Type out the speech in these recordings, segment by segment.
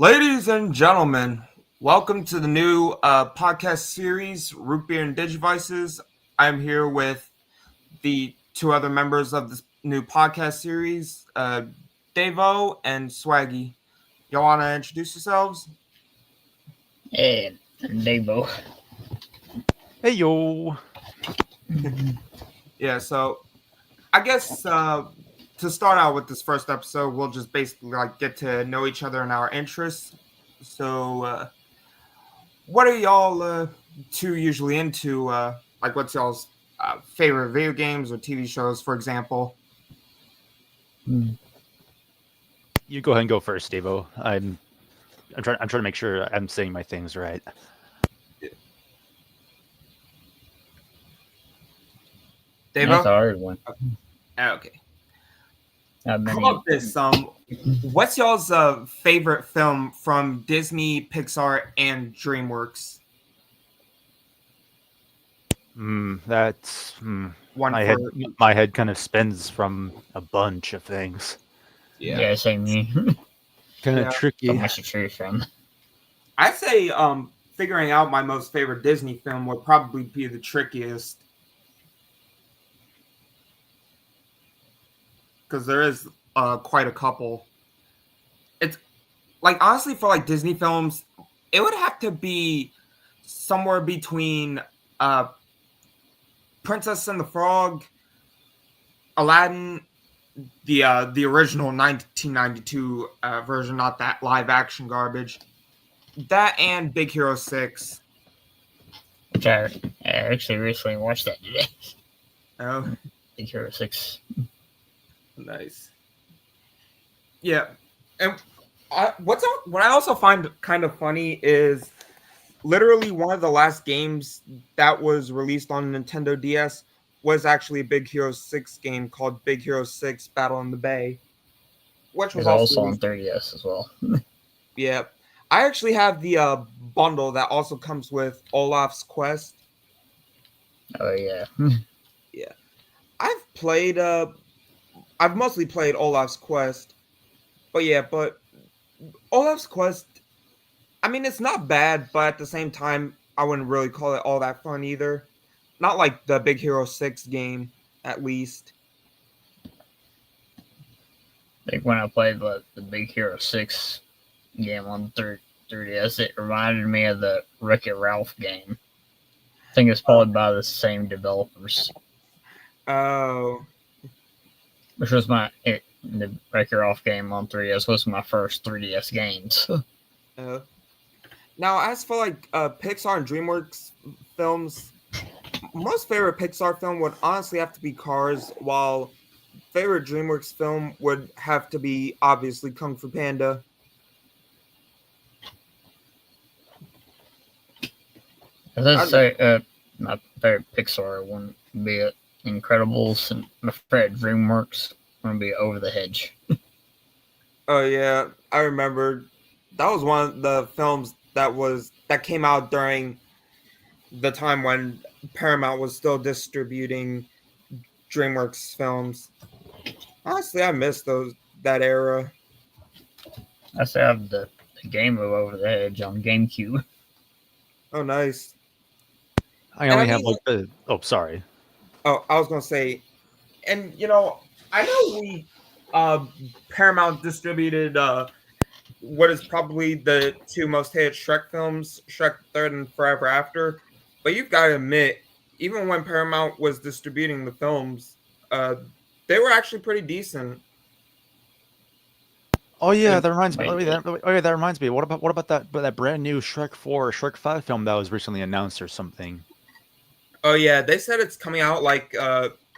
Ladies and gentlemen, welcome to the new podcast series, Root Beer and Digivices. I'm here with the two other members of this new podcast series, Davo and Swaggy. Y'all want to introduce yourselves? Hey, Devo. Hey yo. Yeah, so I guess to start out with this first episode, we'll just basically get to know each other and our interests. So, what are y'all two usually into? What's y'all's favorite video games or TV shows, for example? You go ahead and go first, Devo. I'm trying to make sure I'm saying my things right. Davo? That's a hard one. Okay. How How about this? What's y'all's favorite film from Disney, Pixar, and DreamWorks? That's One my head kind of spins from a bunch of things. Yeah, same me. Kind of Yeah. tricky. Not much to choose from. I'd say figuring out my most favorite Disney film would probably be the trickiest. Because there is quite a couple. It's honestly for Disney films, it would have to be somewhere between Princess and the Frog, Aladdin, the original 1992 version, not that live action garbage. That and Big Hero 6. Which I actually recently watched that today. Oh, Big Hero 6. nice. Yeah, and what I also find kind of funny is literally one of the last games that was released on Nintendo DS was actually a Big Hero 6 game called Big Hero 6 Battle in the Bay, which was It's also on released. 3DS as well. Yeah, I actually have the bundle that also comes with Olaf's Quest. Oh, yeah. Yeah, I've mostly played Olaf's Quest, but Olaf's Quest, I mean, it's not bad, but at the same time, I wouldn't really call it all that fun either. Not like the Big Hero 6 game, at least. Like when I played the Big Hero 6 game on 3DS, it reminded me of the Wreck-It Ralph game. I think it's probably by the same developers. Oh. Which was the Wreck-It Ralph game on 3DS was my first 3DS games. Now, as for Pixar and DreamWorks films, most favorite Pixar film would honestly have to be Cars, while favorite DreamWorks film would have to be obviously Kung Fu Panda. I'd say my favorite Pixar one would be Incredibles, and my favorite DreamWorks one would be Over the Hedge. Oh yeah, I remember that was one of the films that came out during the time when Paramount was still distributing DreamWorks films. Honestly, I miss that era. I still have the game of Over the Hedge on GameCube. Oh, nice. I only have the. Oh, sorry. Oh, I was gonna say, and I know we Paramount distributed what is probably the two most hated Shrek films, Shrek Third and Forever After. But you've got to admit, even when Paramount was distributing the films, they were actually pretty decent. Oh yeah, that reminds me. That reminds me. What about that brand new Shrek 4 or Shrek 5 film that was recently announced or something? Oh yeah, they said it's coming out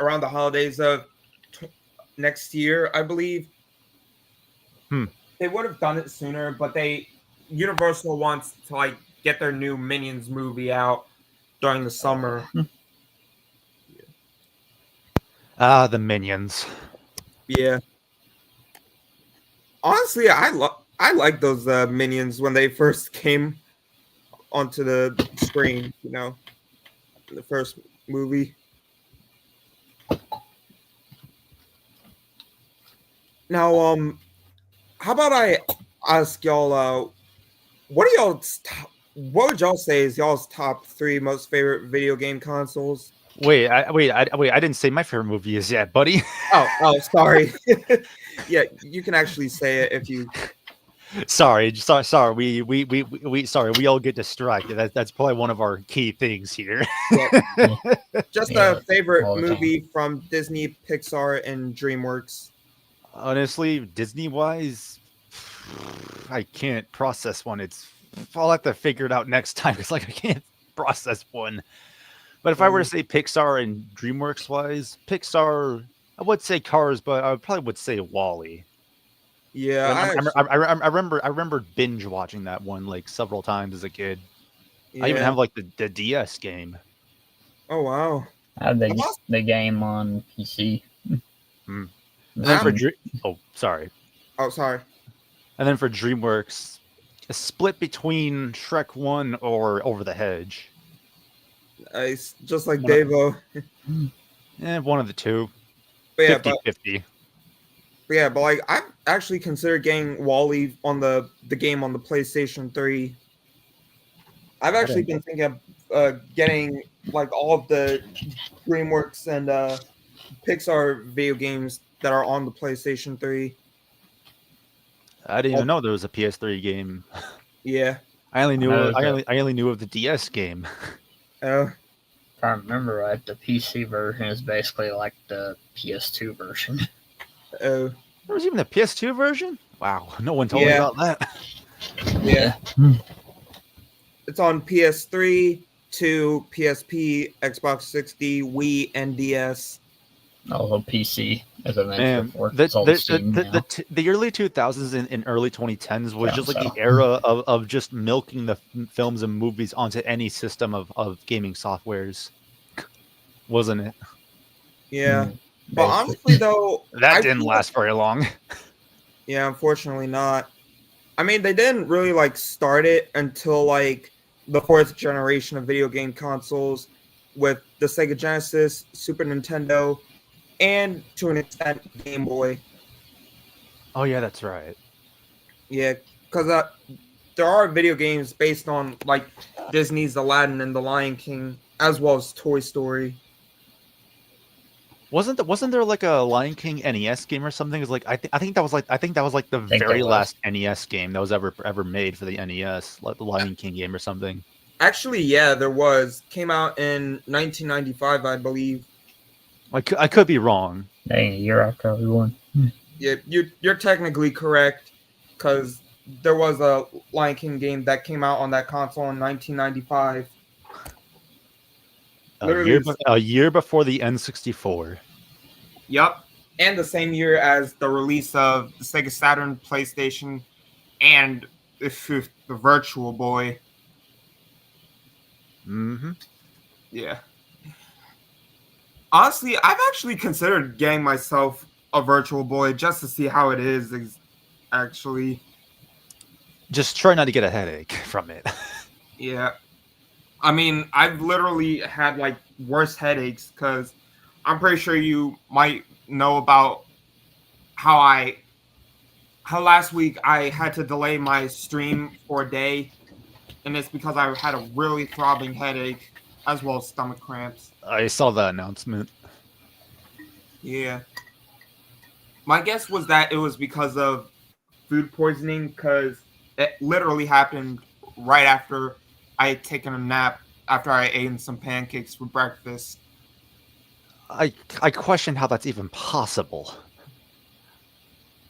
around the holidays of next year, I believe. They would have done it sooner, but Universal wants to get their new Minions movie out during the summer. The Minions. Yeah. Honestly, I like those Minions when they first came onto the screen, in the first movie. Now, how about ask y'all, what are y'all's what would y'all say is y'all's top 3 most favorite video game consoles? I didn't say my favorite movie is yet, buddy. Oh, sorry. Yeah, you can actually say it if you. sorry. Sorry. We all get distracted. That's probably one of our key things here. Yeah, Yeah, just yeah, a favorite all the time. movie from Disney, Pixar, and DreamWorks. Honestly, Disney wise, I can't process one. I'll have to figure it out next time. It's like I can't process one. But if I were to say Pixar and DreamWorks wise, Pixar, I would say Cars, but I probably would say Wally. Yeah, I remember binge watching that one like several times as a kid. I even yeah. have like the DS game. Oh wow. I had The boss- the game on PC. Hmm. And then I'm- oh, sorry. oh, sorry. And then for DreamWorks, a split between Shrek 1 or Over the Hedge. It's just like One of- Devo. One of the two. But yeah, 50-50. but like I've actually considered getting Wally on the game on the PlayStation 3. I've actually been thinking of getting like all of the DreamWorks and Pixar video games that are on the PlayStation 3. I didn't even know there was a PS3 game. Yeah. I only knew No, I only knew of the DS game. Oh. If I remember right, the PC version is basically like the PS2 version. Oh. There was even a PS2 version? Wow, no one told me Yeah. about that. Yeah. It's on PS3, 2, PSP, Xbox 60, Wii, and DS. Although PC, as I mentioned Man, before, it's all Steam now. the early 2000s and early 2010s was just like So. the era of just milking the films and movies onto any system of gaming softwares, wasn't it? Yeah. Mm, But honestly, though, That I didn't feel- last very long. Yeah, unfortunately not. I mean, they didn't really like start it until like the 4th generation of video game consoles with the Sega Genesis, Super Nintendo, and to an extent Game Boy. Oh yeah, that's right. Yeah, because there are video games based on like Disney's Aladdin and The Lion King, as well as Toy Story. Wasn't there like a Lion King NES game or something? It's like I think that was like the think very there was. last NES game that was ever made for the NES, like the Lion King game or something. Actually, yeah, there was. Came out in 1995, I believe. I could be wrong. Dang, a year after everyone. Yeah, you're technically correct, because there was a Lion King game that came out on that console in 1995. Literally, A year before the N64. yep, and the same year as the release of the Sega Saturn, PlayStation, and the Virtual Boy. Mm-hmm. Yeah. Honestly, I've actually considered getting myself a Virtual Boy just to see how it is. Actually, Just try not to get a headache from it. yeah. I mean, I've literally had like worse headaches because I'm pretty sure you might know about how last week I had to delay my stream for a day, and it's because I had a really throbbing headache as well as stomach cramps. I saw the announcement. Yeah. My guess was that it was because of food poisoning, because it literally happened right after I had taken a nap after I ate some pancakes for breakfast. I question how that's even possible.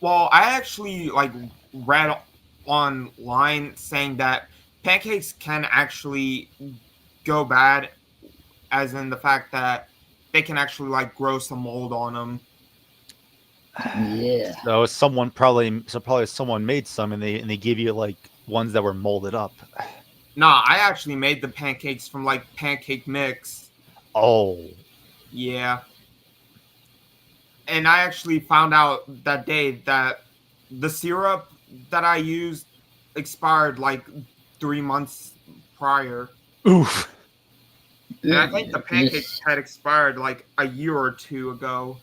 Well, I actually like read online saying that pancakes can actually go bad, as in the fact that they can actually like grow some mold on them. Yeah. So probably someone made some and they gave you like ones that were molded up. Nah, I actually made the pancakes from like pancake mix. Oh. Yeah. And I actually found out that day that the syrup that I used expired like 3 months prior. Oof. And I think the pancakes had expired like a year or two ago.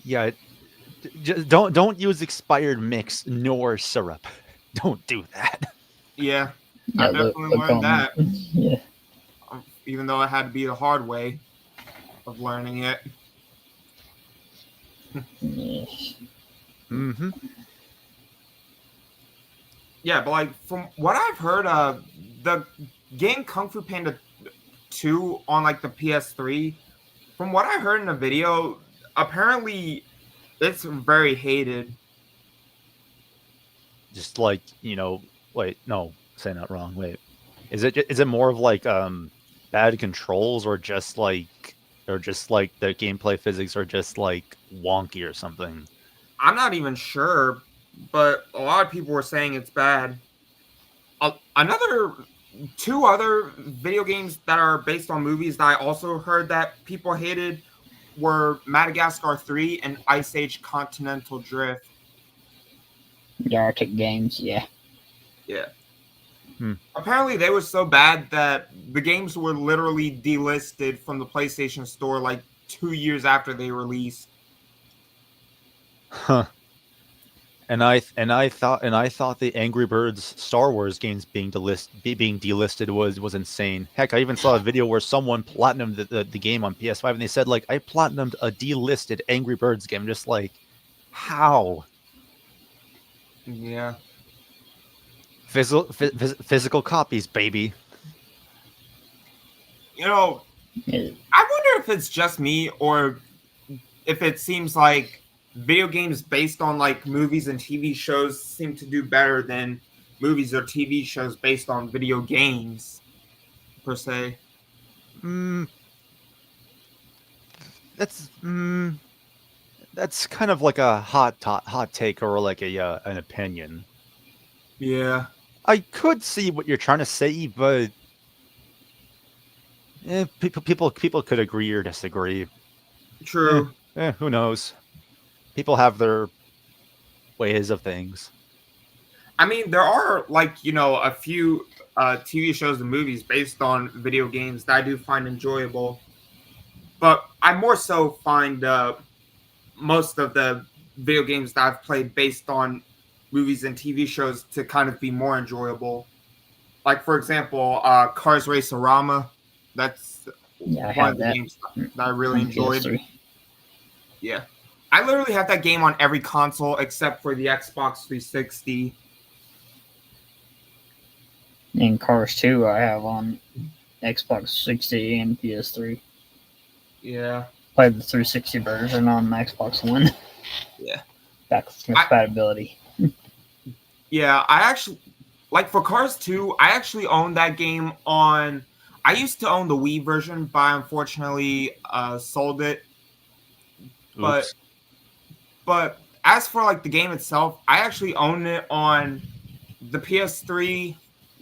Yeah, Just don't use expired mix nor syrup. Don't do that. Yeah, I Yeah, definitely learned comment. that, Yeah. even though it had to be the hard way of learning it. Yeah. Mm-hmm. Yeah, but like from what I've heard, the game Kung Fu Panda 2 on like the PS3, from what I heard in the video, apparently it's very hated. Just like wait, no, saying that wrong. Wait, is it more of like bad controls or just like the gameplay physics are just like wonky or something? I'm not even sure, but a lot of people were saying it's bad. Another two other video games that are based on movies that I also heard that people hated were Madagascar 3 and Ice Age Continental Drift. The Arctic games, yeah. Yeah. Hmm. Apparently they were so bad that the games were literally delisted from the PlayStation Store like 2 years after they released. Huh. And I thought the Angry Birds Star Wars games being delisted was insane. Heck, I even saw a video where someone platinumed the game on PS5, and they said like I platinumed a delisted Angry Birds game. Just like how Yeah. physical copies, baby. You know, Yeah. I wonder if it's just me or if it seems like video games based on like movies and TV shows seem to do better than movies or TV shows based on video games per se. Mm, that's that's kind of like a hot take or like a an opinion. Yeah. I could see what you're trying to say, but people could agree or disagree. True. Who knows? People have their ways of things. I mean, there are like, a few TV shows and movies based on video games that I do find enjoyable. But I more so find most of the video games that I've played based on movies and TV shows to kind of be more enjoyable. Like, for example, Cars Race-A-Rama. That's Yeah, I one have of the that games that I really on enjoyed. PS3. Yeah. I literally have that game on every console except for the Xbox 360. And Cars 2 I have on Xbox 60 and PS3. Yeah. Played the 360 version on Xbox One. Yeah. Backwards compatibility. Yeah, I actually, like for Cars 2, I actually own that game on. I used to own the Wii version, but I unfortunately sold it. But Oops. but as for like the game itself, I actually own it on the PS3,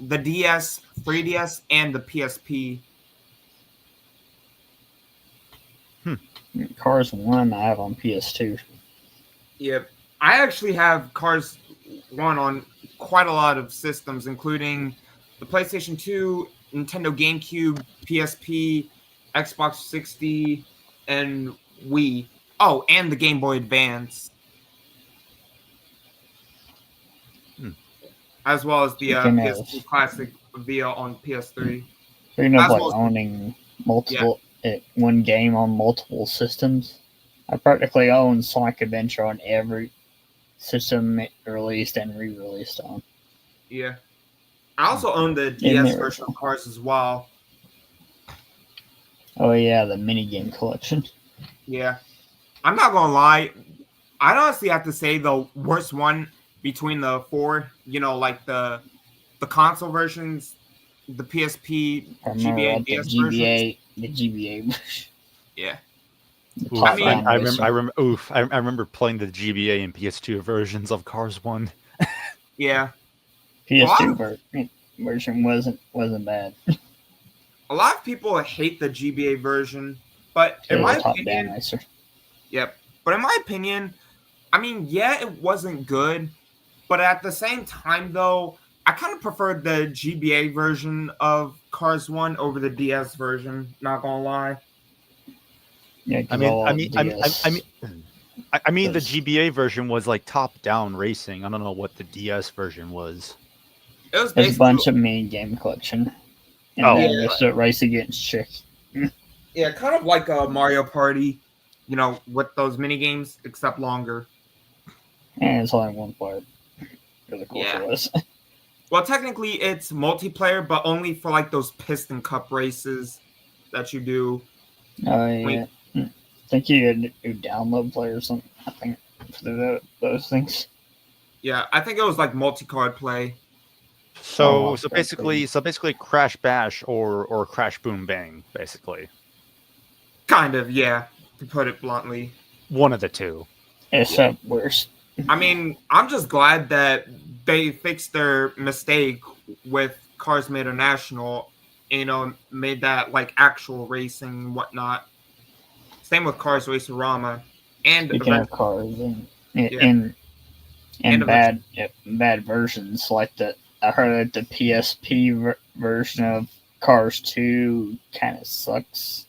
the DS, 3DS, and the PSP. Cars 1 I have on PS2. Yep. I actually have Cars 1 on quite a lot of systems, including the PlayStation 2, Nintendo GameCube, PSP, Xbox 60, and Wii. Oh, and the Game Boy Advance. As well as the PS2 Classic via on PS3. Speaking of As like well as- owning multiple one game on multiple systems, I practically own Sonic Adventure on every system it released and re-released on. Yeah. I also own the In DS there. version of Cars as well. Oh yeah, the minigame collection. Yeah. I'm not gonna lie. I'd honestly have to say the worst one between the four, like the console versions, the PSP, I remember GBA, like the DS versions. the GBA. Yeah. The Oof, top I mean, down I racer. remember. Oof, I remember playing the GBA and PS2 versions of Cars 1. Yeah. PS2 version wasn't bad. A lot of people hate the GBA version, but in It my was a top down opinion, racer. yep. But in my opinion, I mean, yeah, it wasn't good, but at the same time, though, I kind of preferred the GBA version of Cars 1 over the DS version, not gonna lie. Yeah, I because mean, all I mean, I mean, I DS. mean, I mean, the Yes. GBA version was like top-down racing. I don't know what the DS version was. It was There's a basically bunch of mini game collection, and Oh, then yeah, there's a race against chicks. yeah, kind of like a Mario Party, with those mini games, except longer. And it's only one player. Really cool Yeah. it was. Well, technically, it's multiplayer, but only for like those Piston Cup races that you do. Oh I yeah. mean, I think you had to download play or something. I think for those things. yeah, I think it was like multi-card play. Oh, so that's basically, Crash Bash or Crash Boom Bang, basically Kind of, yeah, to put it bluntly. one of the two. except worse. I mean, I'm just glad that they fixed their mistake with Cars International, made that like actual racing and whatnot. Same with Cars Racerama, and Speaking of eventually, cars and yeah, and and and eventually, bad versions like the I heard that the PSP version of Cars 2 kind of sucks.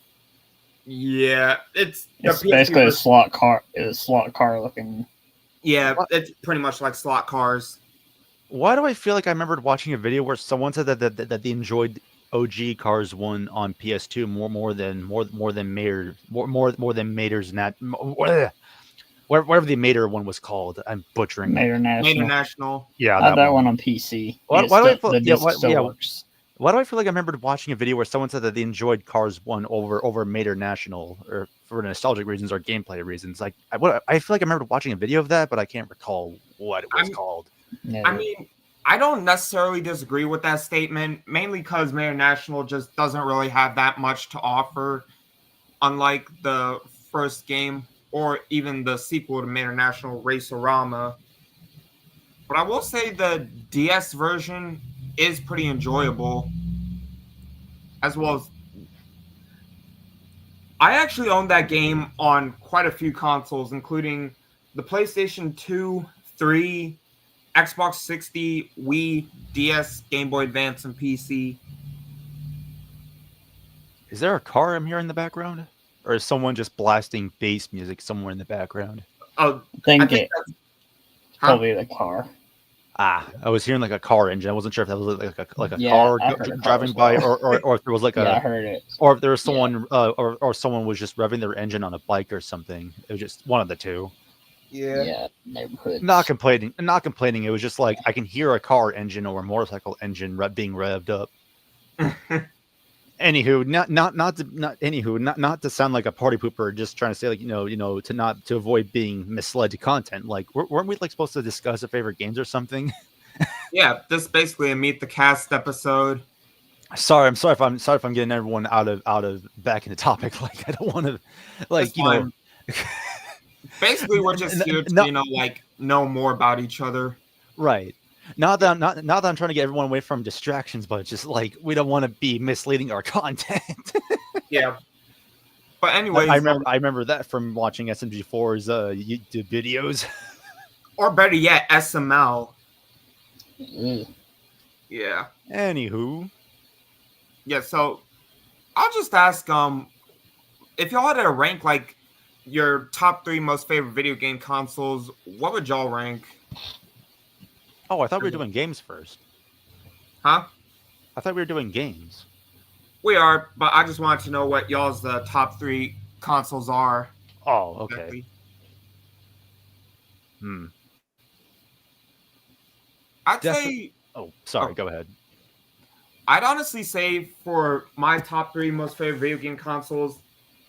yeah, it's the It's PSP basically a version. slot car. It's a slot car looking. Yeah, it's pretty much like slot cars. Why do I feel like I remembered watching a video where someone said that they enjoyed OG Cars 1 on PS2 more than more than Mater's whatever the Mater one was called. I'm butchering it. Major Major National. National. Yeah, I had that that one. one on PC. Why do I feel The disc still works. why do I feel like I remembered watching a video where someone said that they enjoyed Cars 1 over Mater National or for nostalgic reasons or gameplay reasons? Like I feel like I remember watching a video of that, but I can't recall what it was called. Yeah, I mean, I don't necessarily disagree with that statement, mainly because Major National just doesn't really have that much to offer, unlike the first game or even the sequel to Major National Racerama. But I will say the DS version is pretty enjoyable, as well as I actually own that game on quite a few consoles, including the PlayStation 2, 3, Xbox 60, Wii, DS, Game Boy Advance, and PC. Is there a car I'm hearing in the background? Or is someone just blasting bass music somewhere in the background? Oh, I I think think it's that's probably the car. Ah, I was hearing like a car engine. I wasn't sure if that was like a Yeah, car I heard a car driving as by, well. or if there was like Yeah, I a, heard it. or if there was Yeah. someone, or someone was just revving their engine on a bike or something. It was just one of the two. Yeah, neighborhoods. Not complaining. Not complaining. It was just like I can hear a car engine or a motorcycle engine being revved up. Anywho, not to sound like a party pooper. Just trying to say like to avoid being misled to content. Like weren't we like supposed to discuss our favorite games or something? Yeah, this is basically a Meet the Cast episode. I'm sorry if I'm getting everyone out of back in the topic. Like I don't want to, like That's fine. Basically, we're just here to no, know more about each other. right. Not that I'm trying to get everyone away from distractions, but just like we don't want to be misleading our content. Yeah. But anyways, I remember that from watching SMG4's YouTube videos. or better yet, SML. Ugh. Yeah. Anywho, Yeah, so I'll just ask if y'all had to rank like your top 3 most favorite video game consoles, what would y'all rank? oh, I thought we were doing games first. Huh? I thought we were doing games. We are, but I just wanted to know what y'all's the top 3 consoles are. Oh, okay. Exactly. Hmm. I'd Defi- say Oh, sorry. Go ahead. I'd honestly say for my top 3 most favorite video game consoles,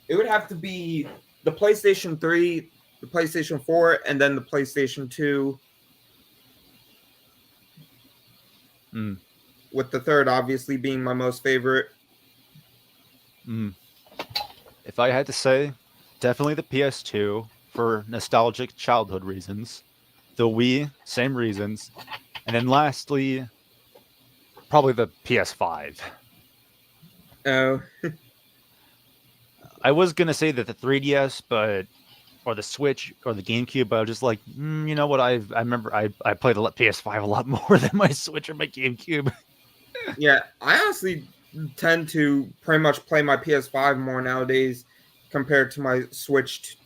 it would have to be the PlayStation 3, the PlayStation 4, and then the PlayStation 2. Mm. With the third obviously being my most favorite. Mm. If I had to say, definitely the PS2 for nostalgic childhood reasons. The Wii, same reasons. And then lastly, probably the PS5. Oh. I was going to say that the 3DS, or the Switch or the GameCube, but I was just like, you know what? I remember I played the PS5 a lot more than my Switch or my GameCube. Yeah, I honestly tend to pretty much play my PS5 more nowadays compared to my Switch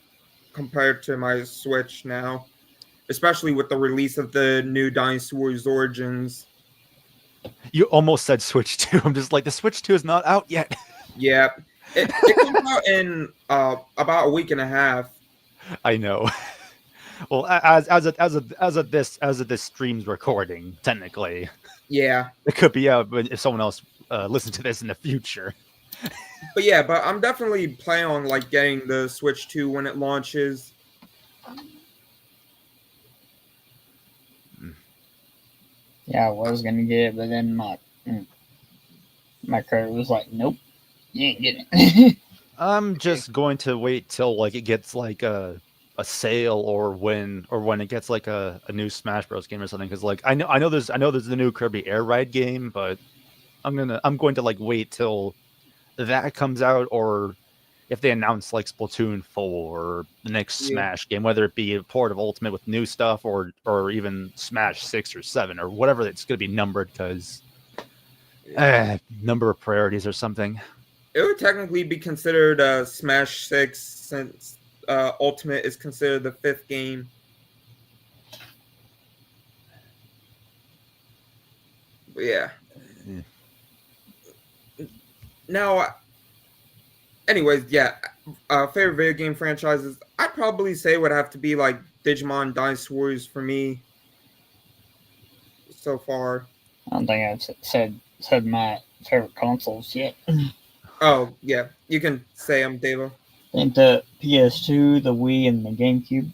compared to my Switch now, especially with the release of the new Dynasty Warriors Origins. You almost said Switch 2. I'm just like, the Switch 2 is not out yet. Yeah, it comes out in about a week and a half. I know. Well, as of this stream's recording, technically, Yeah, it could be out, but if someone else listens to this in the future. but I'm definitely planning on like getting the Switch 2 when it launches. Yeah, I was gonna get it, but then my credit was like, nope, you ain't getting it. I'm just going to wait till like it gets like a sale or when it gets like a new Smash Bros game or something, because like I know there's the new Kirby Air Ride game, but I'm going to like wait till that comes out, or if they announce like Splatoon 4 or the next Yeah. Smash game, whether it be a port of Ultimate with new stuff or even Smash 6 or 7 or whatever it's going to be numbered, because number of priorities or something. It would technically be considered Smash 6 since Ultimate is considered the 5th game. But yeah. Now, anyways, yeah. Favorite video game franchises, I'd probably say would have to be like Digimon Dynasty Warriors for me so far. I don't think I've said my favorite consoles yet. Oh, yeah. You can say them, Devo. I think the PS2, the Wii, and the GameCube.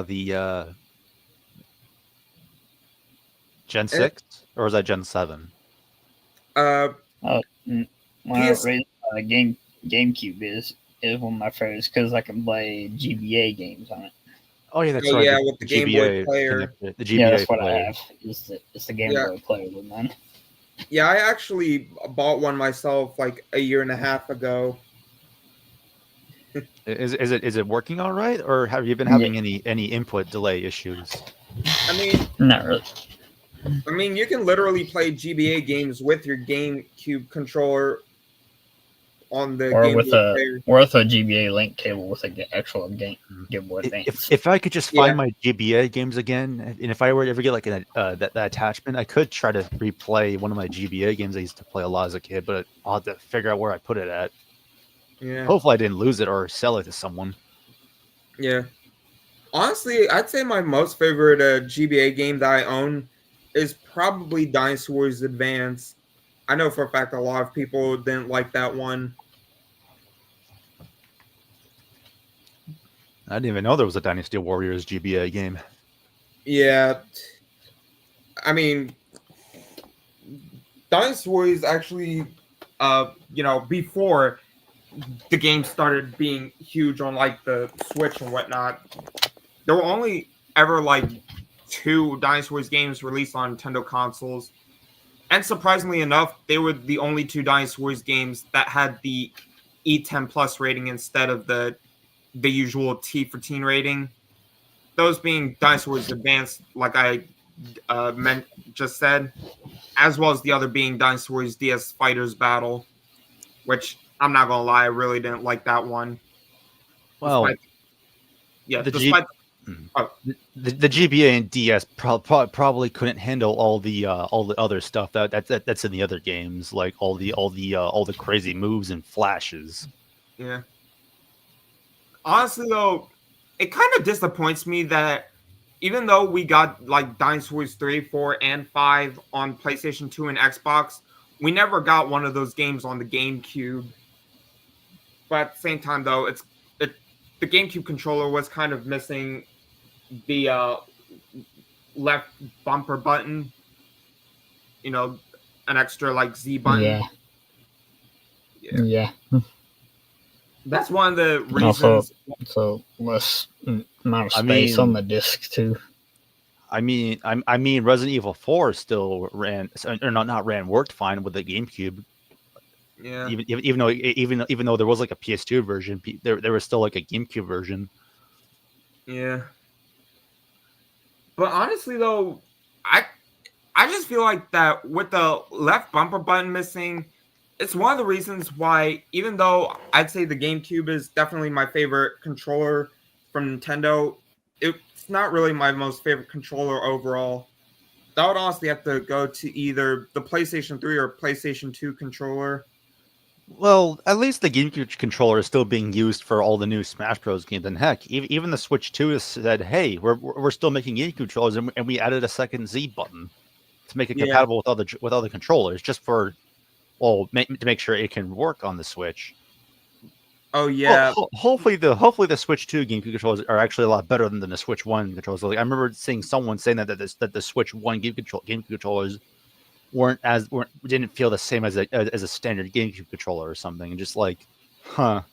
The Gen 6 or is that Gen 7? PS- GameCube is one of my favorites because I can play GBA games on it. Oh yeah, that's Oh, right. yeah, with the Game Boy player. The GBA Yeah, that's what player. I have. It's the Game Yeah. Boy player with mine. Yeah, I actually bought one myself like a year and a half ago. Is it working all right, or have you been having any input delay issues? I mean, Not really. you can literally play GBA games with your GameCube controller on the Game Boy player. Or with a GBA link cable with an actual Game Boy Advance. If I could just find my GBA games again, and if I were to ever get like that attachment, I could try to replay one of my GBA games I used to play a lot as a kid, but I'll have to figure out where I put it at. Yeah. Hopefully I didn't lose it or sell it to someone. Yeah. Honestly, I'd say my most favorite GBA game that I own is probably Dynasty Warriors Advance. I know for a fact a lot of people didn't like that one. I didn't even know there was a Dynasty Warriors GBA game. Yeah. I mean, Dynasty Warriors actually, before the game started being huge on like the Switch and whatnot, there were only ever like 2 Dynasty Warriors games released on Nintendo consoles. And surprisingly enough, they were the only 2 Dynasty Warriors games that had the E10 plus rating instead of the usual T for teen rating. Those being Dynasty Warriors Advanced, like I just said, as well as the other being Dynasty Warriors DS Fighters Battle, which I'm not gonna lie, I really didn't like that one. Well, despite the GBA and DS probably couldn't handle all the other stuff that's in the other games, like all the crazy moves and flashes. Yeah. Honestly, though, it kind of disappoints me that even though we got like Dynasty Warriors 3, 4, and 5 on PlayStation 2 and Xbox, we never got one of those games on the GameCube. But at the same time, though, the GameCube controller was kind of missing the left bumper button. An extra like Z button. Yeah. That's one of the reasons. Also, less amount of space on the disc too. I mean, Resident Evil 4 still worked fine with the GameCube. Yeah. Even though there was like a PS2 version, there was still like a GameCube version. Yeah. But honestly, though, I just feel like that with the left bumper button missing it's one of the reasons why, even though I'd say the GameCube is definitely my favorite controller from Nintendo, it's not really my most favorite controller overall. That would honestly have to go to either the PlayStation 3 or PlayStation 2 controller. Well, at least the GameCube controller is still being used for all the new Smash Bros. Games. And heck, even the Switch 2 has said, "Hey, we're still making GameCube controllers, and we added a second Z button to make it Yeah. compatible with other controllers, just for to make sure it can work on the Switch." Oh yeah. Hopefully the Switch 2 GameCube controllers are actually a lot better than the Switch 1 controllers. Like, I remember seeing someone saying that the Switch 1 GameCube controllers didn't feel the same as a standard GameCube controller or something, and just like, huh.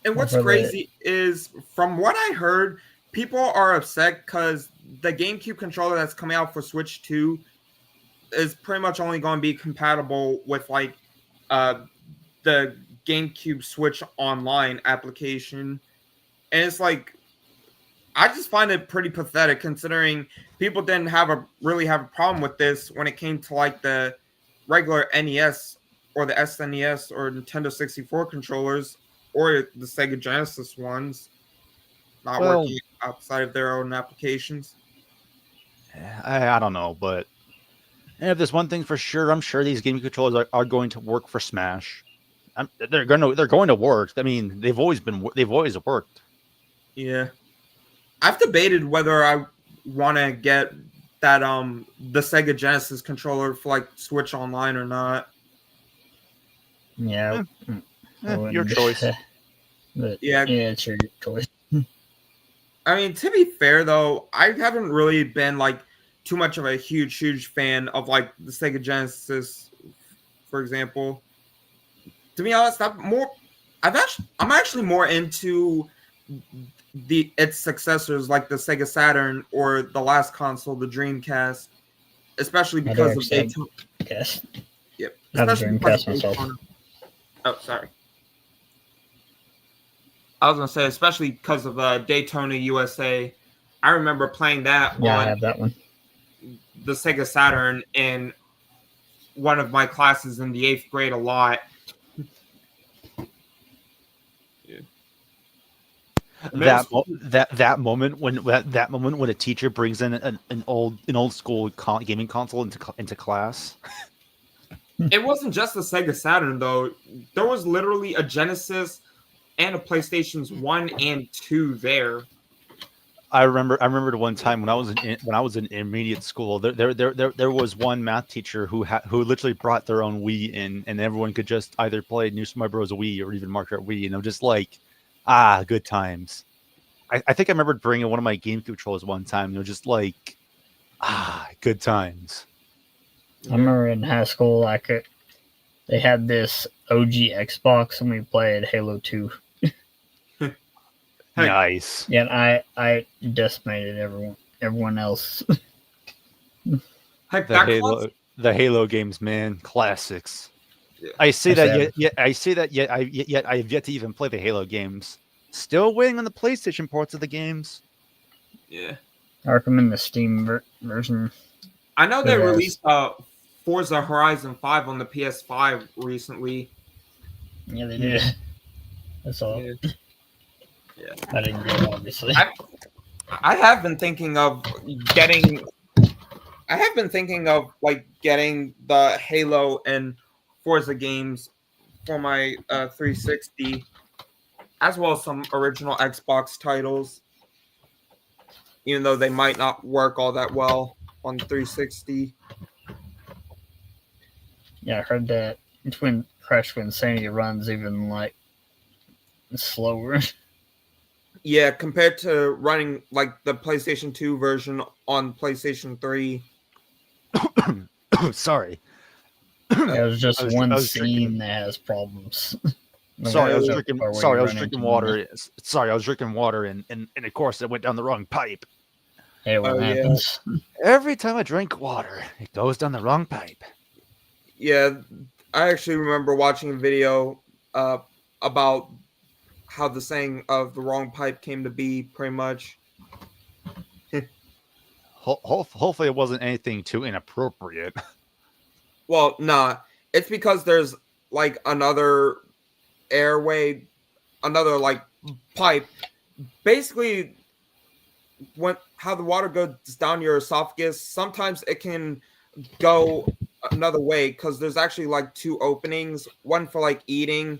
And what's For the- crazy is, from what I heard, people are upset because the GameCube controller that's coming out for Switch 2 is pretty much only going to be compatible with like the GameCube Switch Online application. And it's like, I just find it pretty pathetic considering people didn't really have a problem with this when it came to like the regular NES or the SNES or Nintendo 64 controllers or the Sega Genesis ones not Well, working outside of their own applications. I don't know, but if there's one thing for sure, I'm sure these GameCube controllers are going to work for Smash. They're going to work. I mean, they've always worked. Yeah. I've debated whether I want to get that the Sega Genesis controller for like Switch Online or not. Yeah. Your choice. But, Yeah. Yeah, it's your choice. I mean, to be fair though, I haven't really been like too much of a huge fan of like the Sega Genesis, for example. To be honest, I'm actually more into its successors like the Sega Saturn or the last console, the Dreamcast, especially because of Daytona. Yes. Yep. I have a Especially because Dreamcast of myself. Daytona. Oh, sorry. I was gonna say, especially because of Daytona USA. I remember playing that Yeah, I on have that one. the Sega Saturn in one of my classes in the 8th grade a lot. That moment when a teacher brings in an old school gaming console into class. It wasn't just the Sega Saturn though. There was literally a Genesis and a PlayStation's 1 and 2 there. I remember one time when I was in intermediate school, there was one math teacher who literally brought their own Wii in, and everyone could just either play New Super Mario Bros. Wii or even Mario Kart Wii, and I'm just like, good times. I think I remember bringing one of my GameCube controllers one time, and it was just like, good times. I remember in high school, they had this OG Xbox, and we played Halo 2. Nice. Yeah, and I decimated everyone else. Heck, The Halo games, man, classics. Yeah. I say Actually, that yet I have yet to even play the Halo games. Still waiting on the PlayStation ports of the games. Yeah. I recommend the Steam version. I know they Yes. released Forza Horizon 5 on the PS5 recently. Yeah, they did. That's all. Yeah. Yeah. I didn't get it, obviously. I have been thinking of getting getting the Halo and Forza games for my 360, as well as some original Xbox titles, even though they might not work all that well on 360. Yeah, I heard that Twin Crash to Insanity runs even like slower. Yeah, compared to running like the PlayStation 2 version on PlayStation 3. Sorry. There's just one I was scene drinking- that has problems. Sorry, I was The drinking. part where Sorry, you I was run drinking into water. Sorry, I was drinking water, and of course, it went down the wrong pipe. Hey, what Oh, yeah. happens? Every time I drink water, it goes down the wrong pipe. Yeah, I actually remember watching a video about how the saying of the wrong pipe came to be, pretty much. Hopefully, it wasn't anything too inappropriate. Well, nah, It's because there's like another airway, another like pipe. Basically, when how the water goes down your esophagus, sometimes it can go another way because there's actually like two openings, one for like eating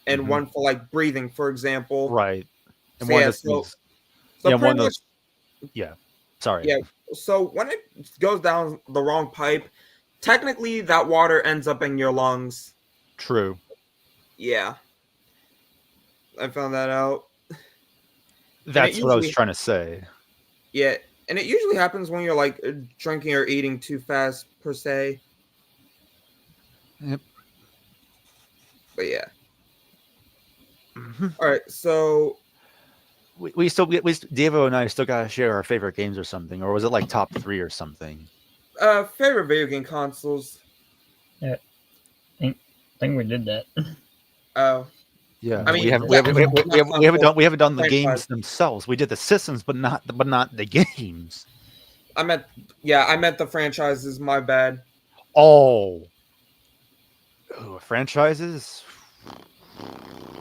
and Mhm. one for like breathing, for example. Right. And So one yeah, of so those, so yeah, one pretty of much those, yeah. Sorry. yeah. So when it goes down the wrong pipe, technically that water ends up in your lungs. True. Yeah, I found that out. And it That's what I was usually trying to say. yeah, and it usually happens when you're like drinking or eating too fast per se. Yep. But yeah. Mhm. All right, so We still, Devo and I still gotta share our favorite games or something, or was it like top 3 or something? favorite video game consoles. Yeah, I think we did that. Oh, Yeah, I We we mean, did haven't, that. we yeah, haven't, we, we, we not haven't, we haven't consoles, done, we haven't done the franchise. games themselves. We did the systems, but not the games. I meant, yeah, I meant the franchises. My bad. Oh, ooh, franchises.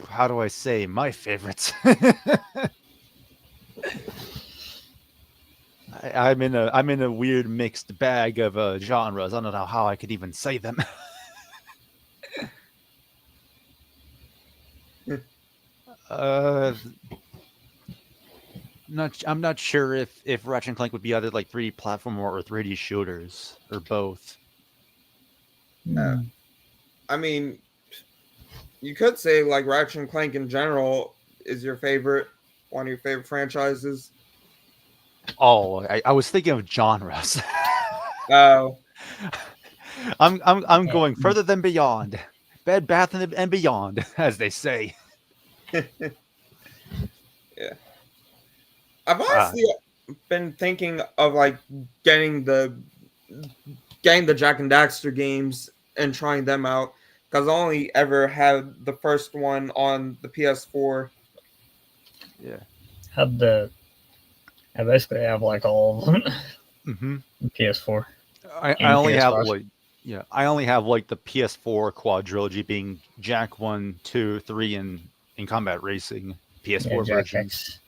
How do I say my favorites? I'm in a weird mixed bag of genres. I don't know how I could even say them. uh, I'm not sure if Ratchet and Clank would be either like 3D platform or 3D shooters or both. Hmm. I mean, you could say like Ratchet and Clank in general is your favorite, one of your favorite franchises. Oh, I was thinking of genres. Oh, I'm Yeah. going further than beyond. Bed Bath and Beyond, as they say. yeah. I've Ah, honestly been thinking of like getting the getting the Jack and Daxter games and trying them out because I only ever had the first one on the PS4. yeah. Had the I basically have like all of them. hmm PS4 I and only have PS5. like, yeah, I only have like the PS4 quadrilogy being Jack 1, 2, 3 in combat racing Yeah, PS4 Jack versions. X.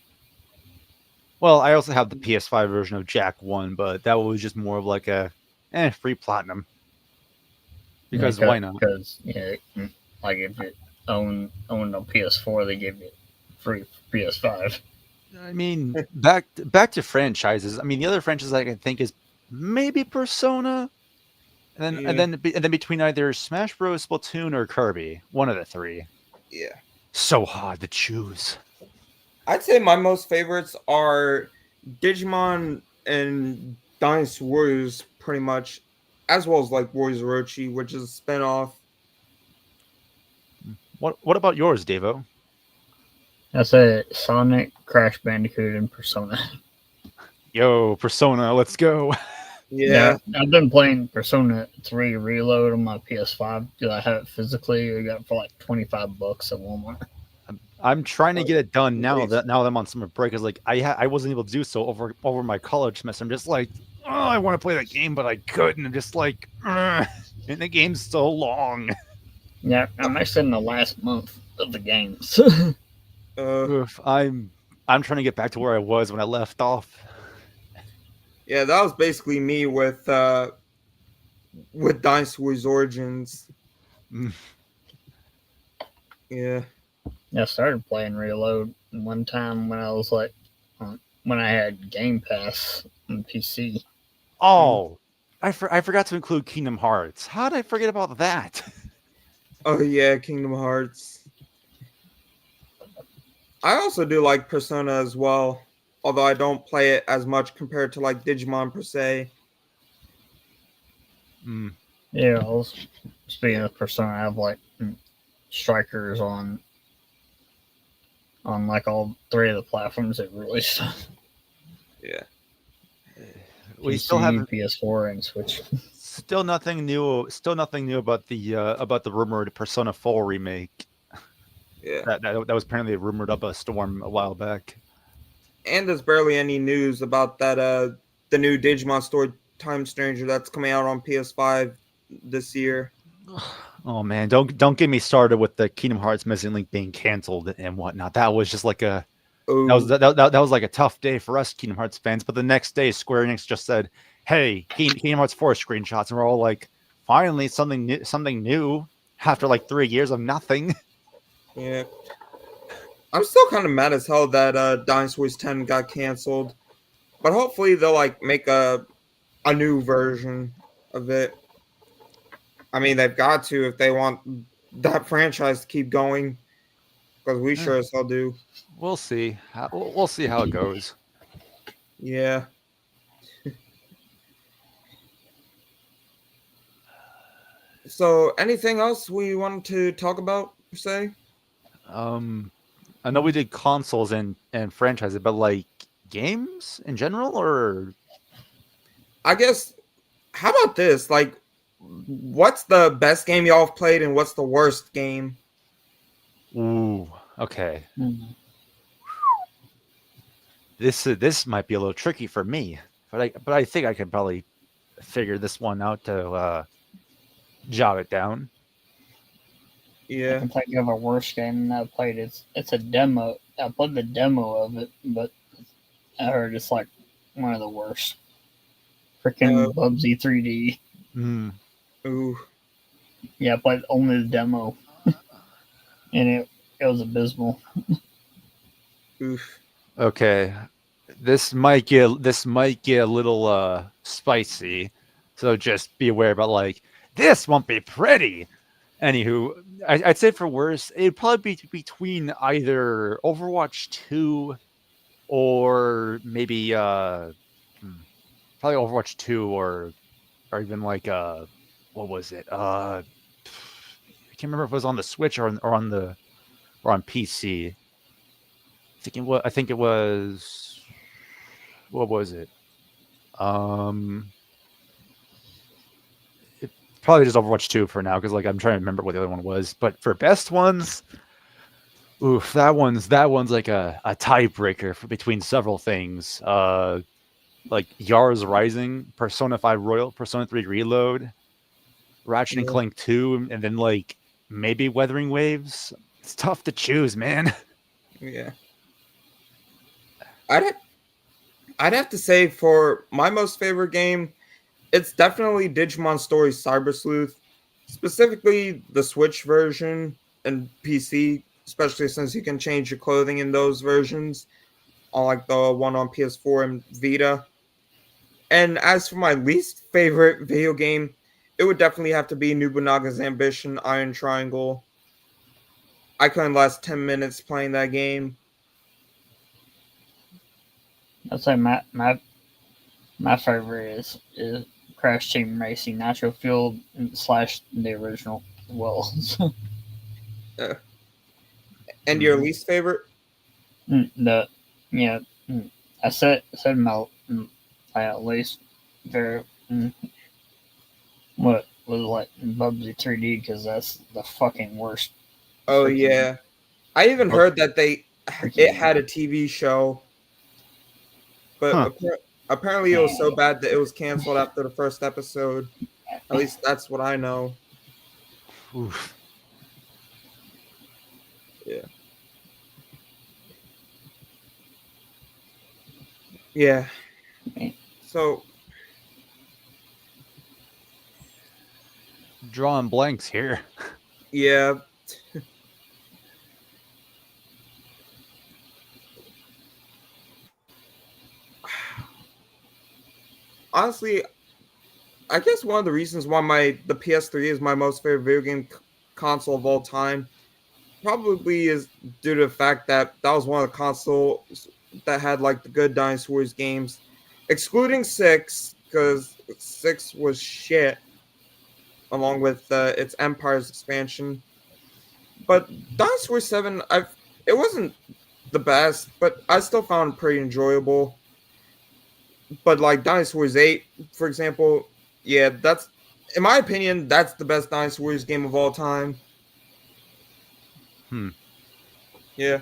Well, I also have the PS5 version of Jack 1, but that was just more of like a free platinum Yeah, because why not? because like if you own a PS4, they give you free PS5. I mean, back to franchises. I mean, the other franchise I can think is maybe Persona, Yeah, and then between either Smash Bros, Splatoon, or Kirby, one of the three. yeah. So hard to choose. I'd say my most favorites are Digimon and Dynasty Warriors, pretty much, as well as like Warriors Orochi, which is a spinoff. What about yours, Devo? I say Sonic, Crash Bandicoot, and Persona. Yo, Persona, let's go. Yeah, Yeah, I've been playing Persona 3 Reload on my PS5 because I have it physically. I got it for like $25 at Walmart. I'm trying to oh, get it done nice. now that I'm on summer break. Is like I wasn't able to do so over my college semester. I'm just like, oh, I want to play that game, but I couldn't. I'm just like, "Ugh," and the game's so long. Yeah, I'm actually in the last month of the games. Oof, I'm trying to get back to where I was when I left off. Yeah, that was basically me with Dynasty Warriors Origins. Mm, Yeah, I started playing Reload one time when I was like, when I had Game Pass on PC. Oh, I forgot to include Kingdom Hearts. How did I forget about that? oh yeah, Kingdom Hearts. I also do like Persona as well, although I don't play it as much compared to like Digimon per se. Mm, Yeah, I was speaking Yeah, of Persona. I have like strikers on like all three of the platforms it released: yeah. we still PC, haven't. PS4, and Switch. Still nothing new. Still nothing new about the rumored Persona 4 remake. Yeah. That was apparently rumored up a storm a while back. And there's barely any news about that the new Digimon story Time Stranger that's coming out on PS5 this year. Oh man, don't get me started with the Kingdom Hearts Missing Link being canceled and whatnot. That was just like a Oh, that was like a tough day for us Kingdom Hearts fans. But the next day, Square Enix just said, "Hey, Kingdom Hearts 4 screenshots," and we're all like, "Finally, something new after like 3 years of nothing." yeah. I'm still kind of mad as hell that Dynasty Wars 10 got canceled, but hopefully they'll like make a new version of it. I mean, they've got to if they want that franchise to keep going, because we Eh, sure as hell do. we'll see. We'll see how it goes. Yeah. So, anything else we wanted to talk about, per se? Um, I know we did consoles and franchises, but like games in general, or I guess, how about this? Like, what's the best game y'all have played and what's the worst game? ooh, okay. Mhm. This might be a little tricky for me, but I think I could probably figure this one out to jot it down. I Yeah. can think of a worse game that I played. It's a demo. I played the demo of it, but I heard it's like one of the worst. Uh, Freaking Bubsy 3D. Mm, ooh. Yeah, I played only the demo, and it was abysmal. Oof. okay, this might get a little spicy, so just be aware. But like this won't be pretty. Anywho, I'd say for worse, it'd probably be between either Overwatch 2 or maybe probably Overwatch 2 or even like what was it? I can't remember if it was on the Switch or on PC. I think it was what was it? Um it, Probably just Overwatch 2 for now because like I'm trying to remember what the other one was. But for best ones, oof, that one's like a tiebreaker between several things. Like Yars Rising, Persona 5 Royal, Persona 3 Reload, Ratchet and Yeah. Clank 2, and then like maybe Weathering Waves. It's tough to choose, man. Yeah. I'd ha- I'd have to say for my most favorite game, it's definitely Digimon Stories Cyber Sleuth, specifically the Switch version and PC, especially since you can change your clothing in those versions, unlike the one on PS4 and Vita. And as for my least favorite video game, it would definitely have to be Nobunaga's Ambition Iron Triangle. I couldn't last 10 minutes playing that game. I'd say my favorite is Crash Team Racing Nitro Fuel slash the original. Well, Uh, and your Mhm. least favorite? the yeah, I said my at least very what was like Bubsy 3D because that's the fucking worst Oh, freaking yeah. I even Oh, heard that it freaking had a TV show, but huh. apparently it was so bad that it was canceled after the first episode. At least that's what I know. Oof. Yeah. Yeah. So, Drawing blanks here. yeah. Honestly, I guess one of the reasons why the PS3 is my most favorite video game console of all time probably is due to the fact that that was one of the consoles that had like the good Dynasty Wars games, excluding six because six was shit along with its Empire's expansion. But Dynasty Wars 7, it wasn't the best, but I still found it pretty enjoyable. But like Dynasty Wars 8, for example, yeah, that's in my opinion, that's the best Dynasty Wars game of all time. Hmm. Yeah.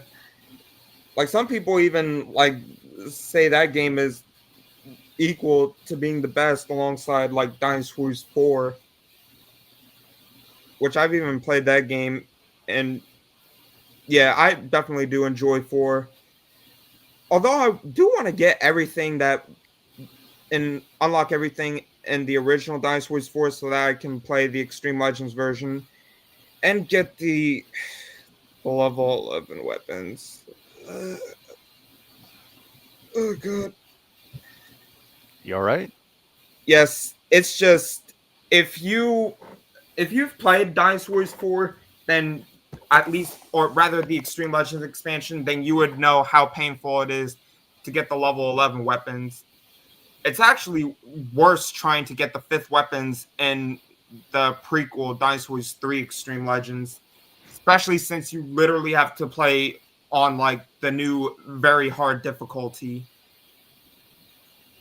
Like some people even like say that game is equal to being the best alongside like Dynasty Wars 4. which I've even played that game, and yeah, I definitely do enjoy 4. Although I do want to get everything that and unlock everything in the original Dynasty Warriors 4 so that I can play the Extreme Legends version and get the level 11 weapons. Uh, oh god. You all right? Yes, it's just if you've played Dynasty Warriors 4, then at least, or rather the Extreme Legends expansion, then you would know how painful it is to get the level 11 weapons. It's actually worse trying to get the 5th weapons in the prequel Dynasty Warriors 3 Extreme Legends, especially since you literally have to play on like the new very hard difficulty.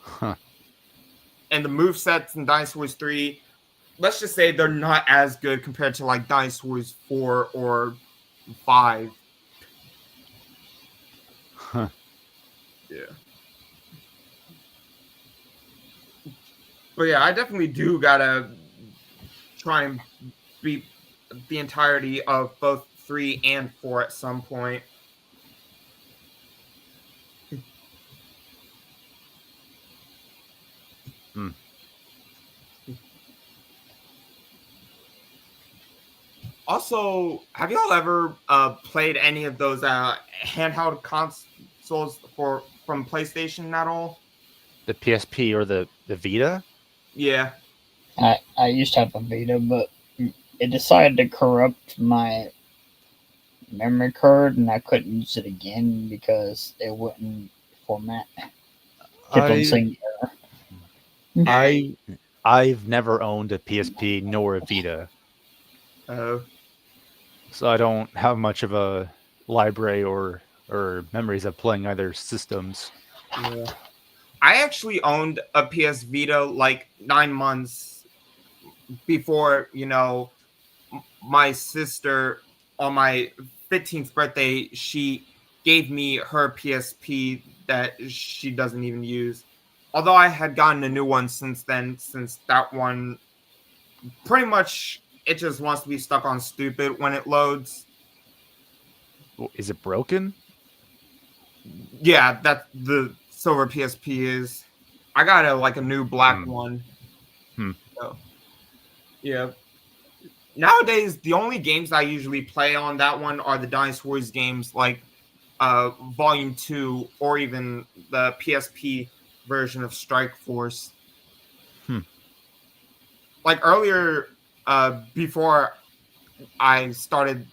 Huh. And the movesets in Dynasty Warriors 3, let's just say they're not as good compared to like Dynasty Warriors 4 or 5. Huh. Yeah. But yeah, I definitely do gotta try and beat the entirety of both 3 and 4 at some point. Hmm. Also, have y'all ever played any of those handheld consoles from PlayStation at all? The PSP or the Vita? Yeah. I used to have a Vita, but it decided to corrupt my memory card, and I couldn't use it again because it wouldn't format. Kept on saying error. I've never owned a PSP nor a Vita, Uh, so I don't have much of a library or memories of playing either systems. yeah. I actually owned a PS Vita like 9 months before, my sister on my 15th birthday, she gave me her PSP that she doesn't even use. Although I had gotten a new one since then, since that one pretty much it just wants to be stuck on stupid when it loads. Is it broken? Yeah, that the silver PSP is. I got a new black one. So, yeah. Nowadays, the only games I usually play on that one are the Dynasty Warriors games, like Volume 2 or even the PSP version of Strike Force. Like earlier, before I started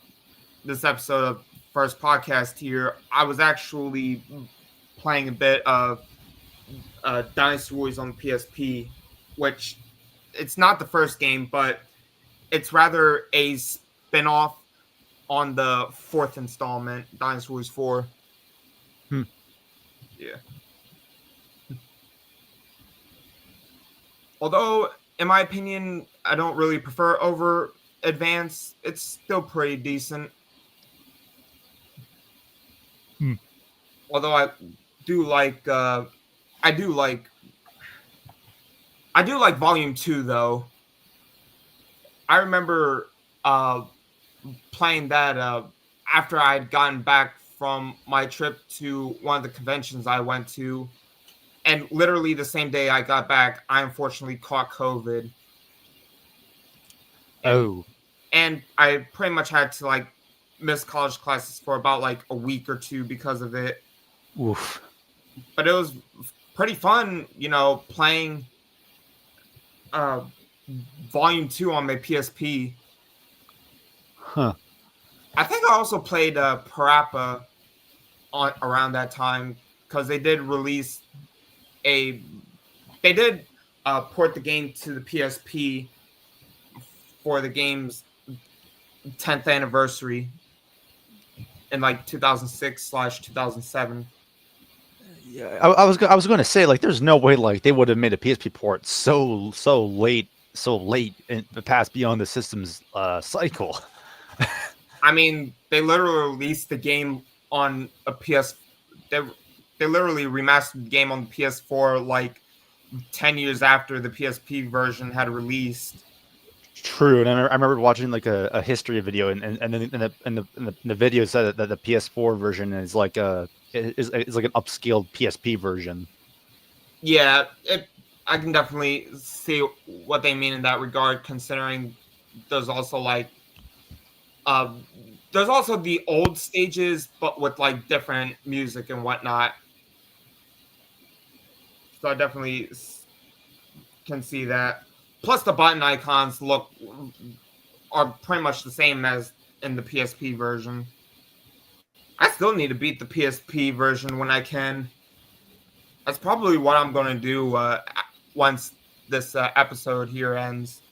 this episode of first podcast here, I was actually playing a bit of Dynasty Warriors on the PSP, which it's not the first game, but it's rather a spin-off on the 4th installment, Dynasty Warriors 4. Yeah. Although, in my opinion, I don't really prefer over Advance. It's still pretty decent. Although I do like Volume 2 though. I remember playing that after I'd gotten back from my trip to one of the conventions I went to, and literally the same day I got back, I unfortunately caught COVID. And I pretty much had to miss college classes for about a week or 2 because of it. Oof. But it was pretty fun, playing Volume 2 on my PSP. Huh. I think I also played Parappa around that time because they did release they did port the game to the PSP for the game's 10th anniversary in 2006/2007. Yeah, I was going to say there's no way they would have made a PSP port so late and passed beyond the system's cycle. I mean, they literally released the game on a PS. They literally remastered the game on the PS4 10 years after the PSP version had released. true, and I remember watching like a history video, and then in the video said that the PS4 version is like is like an upscaled PSP version. Yeah, I can definitely see what they mean in that regard, considering there's also like uh, there's also the old stages, but with like different music and whatnot. So I definitely can see that. Plus, the button icons are pretty much the same as in the PSP version. I still need to beat the PSP version when I can. That's probably what I'm going to do once this episode here ends.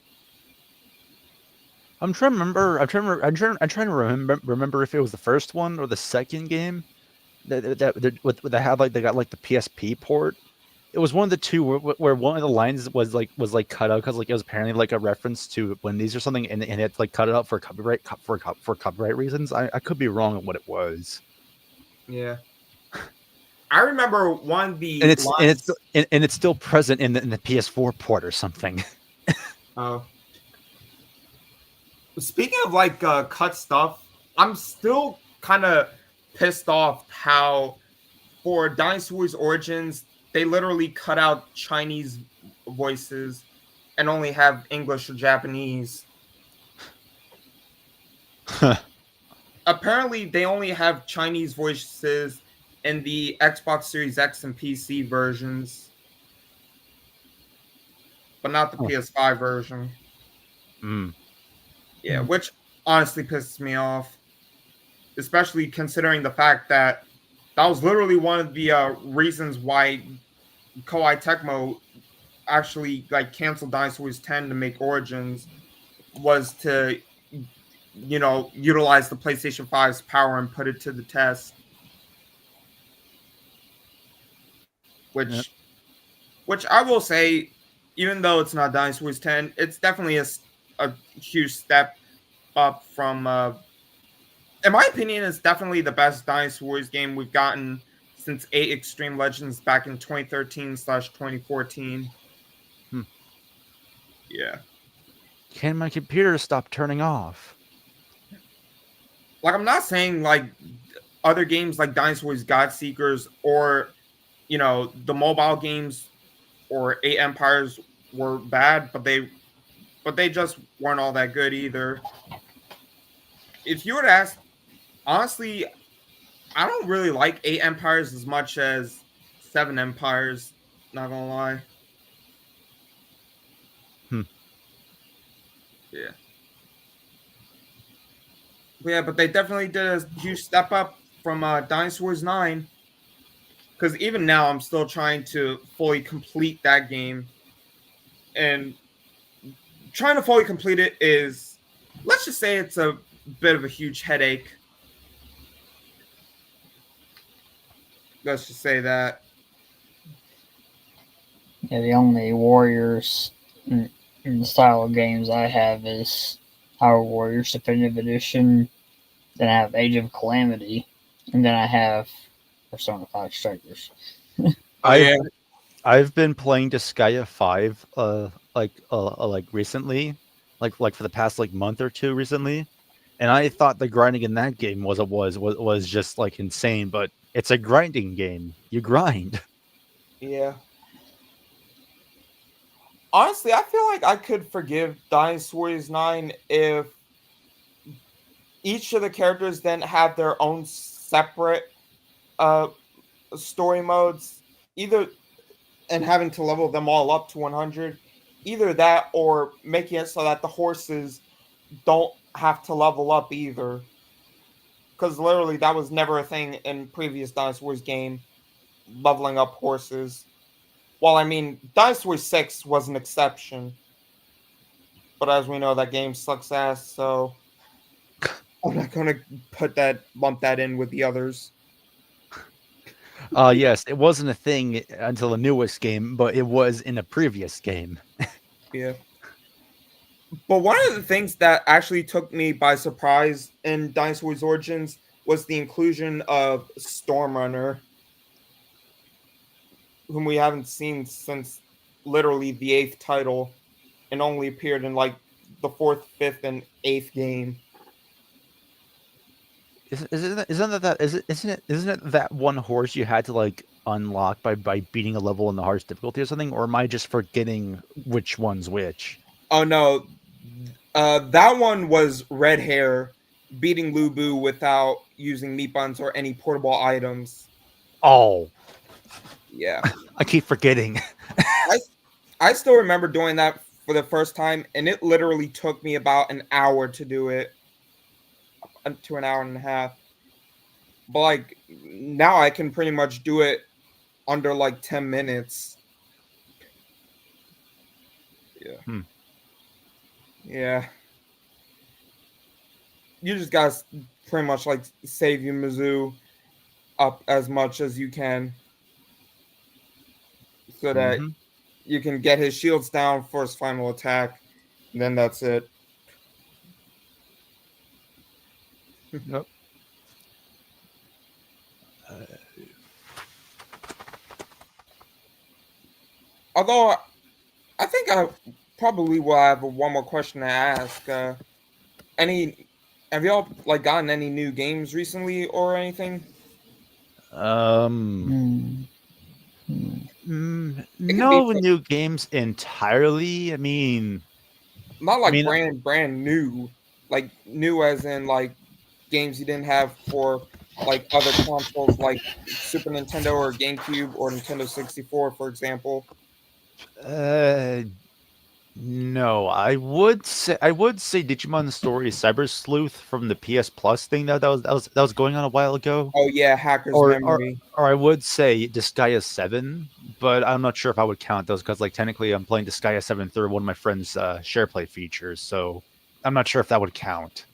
I'm trying to remember. I'm trying to remember if it was the first one or the second game that had like they got like the PSP port. It was one of the two where one of the lines was cut out because like it was apparently like a reference to Wendy's or something, and it like cut it out for copyright reasons. I could be wrong on what it was. Yeah. I remember one of And the it's lines. and it's still present in the PS4 port or something. Oh. Speaking of like cut stuff, I'm still kind of pissed off how for Dinosaur's Origins, they literally cut out Chinese voices and only have English or Japanese. Apparently, they only have Chinese voices in the Xbox Series X and PC versions, but not the Oh. PS5 version. Mm. Yeah, which honestly pisses me off, especially considering the fact that that was literally one of the reasons why Koei Tecmo actually like canceled Dinosaurs 10 to make Origins, was to utilize the PlayStation 5's power and put it to the test, Yep. which I will say, even though it's not Dinosaurs 10, it's definitely a huge step up from in my opinion, it's definitely the best Dinosaurs game we've gotten since 8 Extreme Legends back in 2013/2014. Hmm. Yeah. Can my computer stop turning off? Like, I'm not saying like other games like Dinosaurs God Seekers or the mobile games or Eight Empires were bad, but they just weren't all that good either. If you were to ask, honestly, I don't really like Eight Empires as much as Seven Empires. Not gonna lie. Hmm. Yeah. Yeah, but they definitely did a huge step up from Dinosaurs 9. Because even now, I'm still trying to fully complete that game. And trying to fully complete it is, let's just say, it's a bit of a huge headache. Let's just say that. Yeah, the only Warriors in the style of games I have is Our Warriors Definitive Edition. Then I have Age of Calamity, and then I have Persona 5 Strikers. I've been playing Disgaea 5 like recently, like for the past like month or two recently, and I thought the grinding in that game was just like insane, but it's a grinding game. You grind. Yeah. Honestly, I feel like I could forgive Dinosaurs 9 if each of the characters then have their own separate uh story modes, either and having to level them all up to 100, either that or making it so that the horses don't have to level up either, because literally that was never a thing in previous Dinosaurs game, leveling up horses. Well, I mean, Dinosaurs 6 was an exception, but as we know, that game sucks ass, so I'm not gonna bump that in with the others. Yes, it wasn't a thing until the newest game, but it was in a previous game. Yeah. But one of the things that actually took me by surprise in Dinosaurs Origins was the inclusion of Stormrunner, whom we haven't seen since literally the eighth title, and only appeared in like the 4th, 5th, and 8th game. Isn't it that one horse you had to like unlock by beating a level in the hardest difficulty or something? Or am I just forgetting which one's which? Oh no, that one was red hair beating Lubu without using meat buns or any portable items. Oh, Yeah, I keep forgetting. I still remember doing that for the first time, and it literally took me about an hour to do it, to an hour and a half. But like now, I can pretty much do it under like 10 minutes. Yeah. Yeah. You just gotta pretty much like save your Mizzou up as much as you can so that you can get his shields down for his final attack. And then that's it. Yep. Although I think I probably will have one more question to ask. Have y'all like gotten any new games recently or anything? No new games entirely. I mean, not like brand new, like new as in like games you didn't have for like other consoles like Super Nintendo or GameCube or Nintendo 64, for example. No, I would say Digimon Story Cyber Sleuth from the PS Plus thing that was going on a while ago. Oh yeah, Hacker's Memory. Or I would say Disgaea 7, but I'm not sure if I would count those because like technically I'm playing Disgaea 7 through one of my friend's share play features, so I'm not sure if that would count.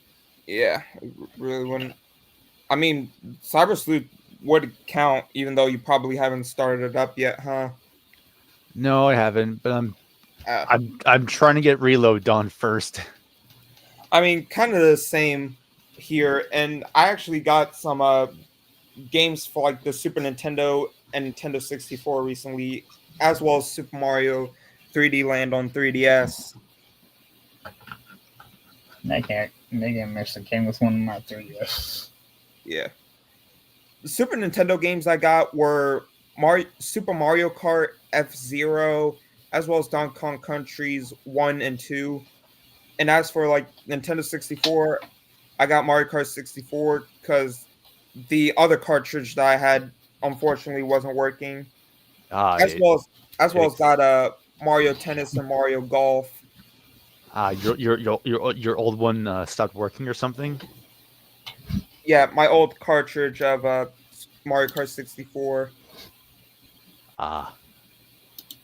Yeah, it really wouldn't. I mean, Cyber Sleuth would count, even though you probably haven't started it up yet, huh? No, I haven't, but I'm trying to get Reload done first. I mean, kind of the same here, and I actually got some games for like the Super Nintendo and Nintendo 64 recently, as well as Super Mario 3D Land on 3DS. They can't mix the game with one of my 3DS. Yeah. The Super Nintendo games I got were Super Mario Kart F-Zero, as well as Donkey Kong Countries 1 and 2. And as for like Nintendo 64, I got Mario Kart 64 because the other cartridge that I had unfortunately wasn't working. As well as got Mario Tennis and Mario Golf. Your old one stopped working or something? Yeah, my old cartridge of Mario Kart 64.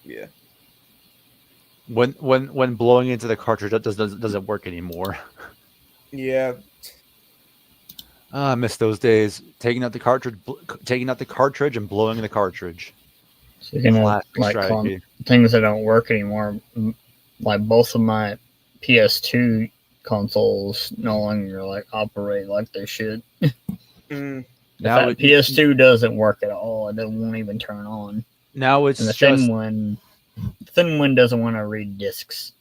Yeah. When blowing into the cartridge, that doesn't work anymore. Yeah. I miss those days. Taking out the cartridge and blowing the cartridge. Speaking of like things that don't work anymore, like both of my PS2 consoles no longer like operate like they should. Now PS2 doesn't work at all. It won't even turn on. Now it's and the thin one doesn't want to read discs.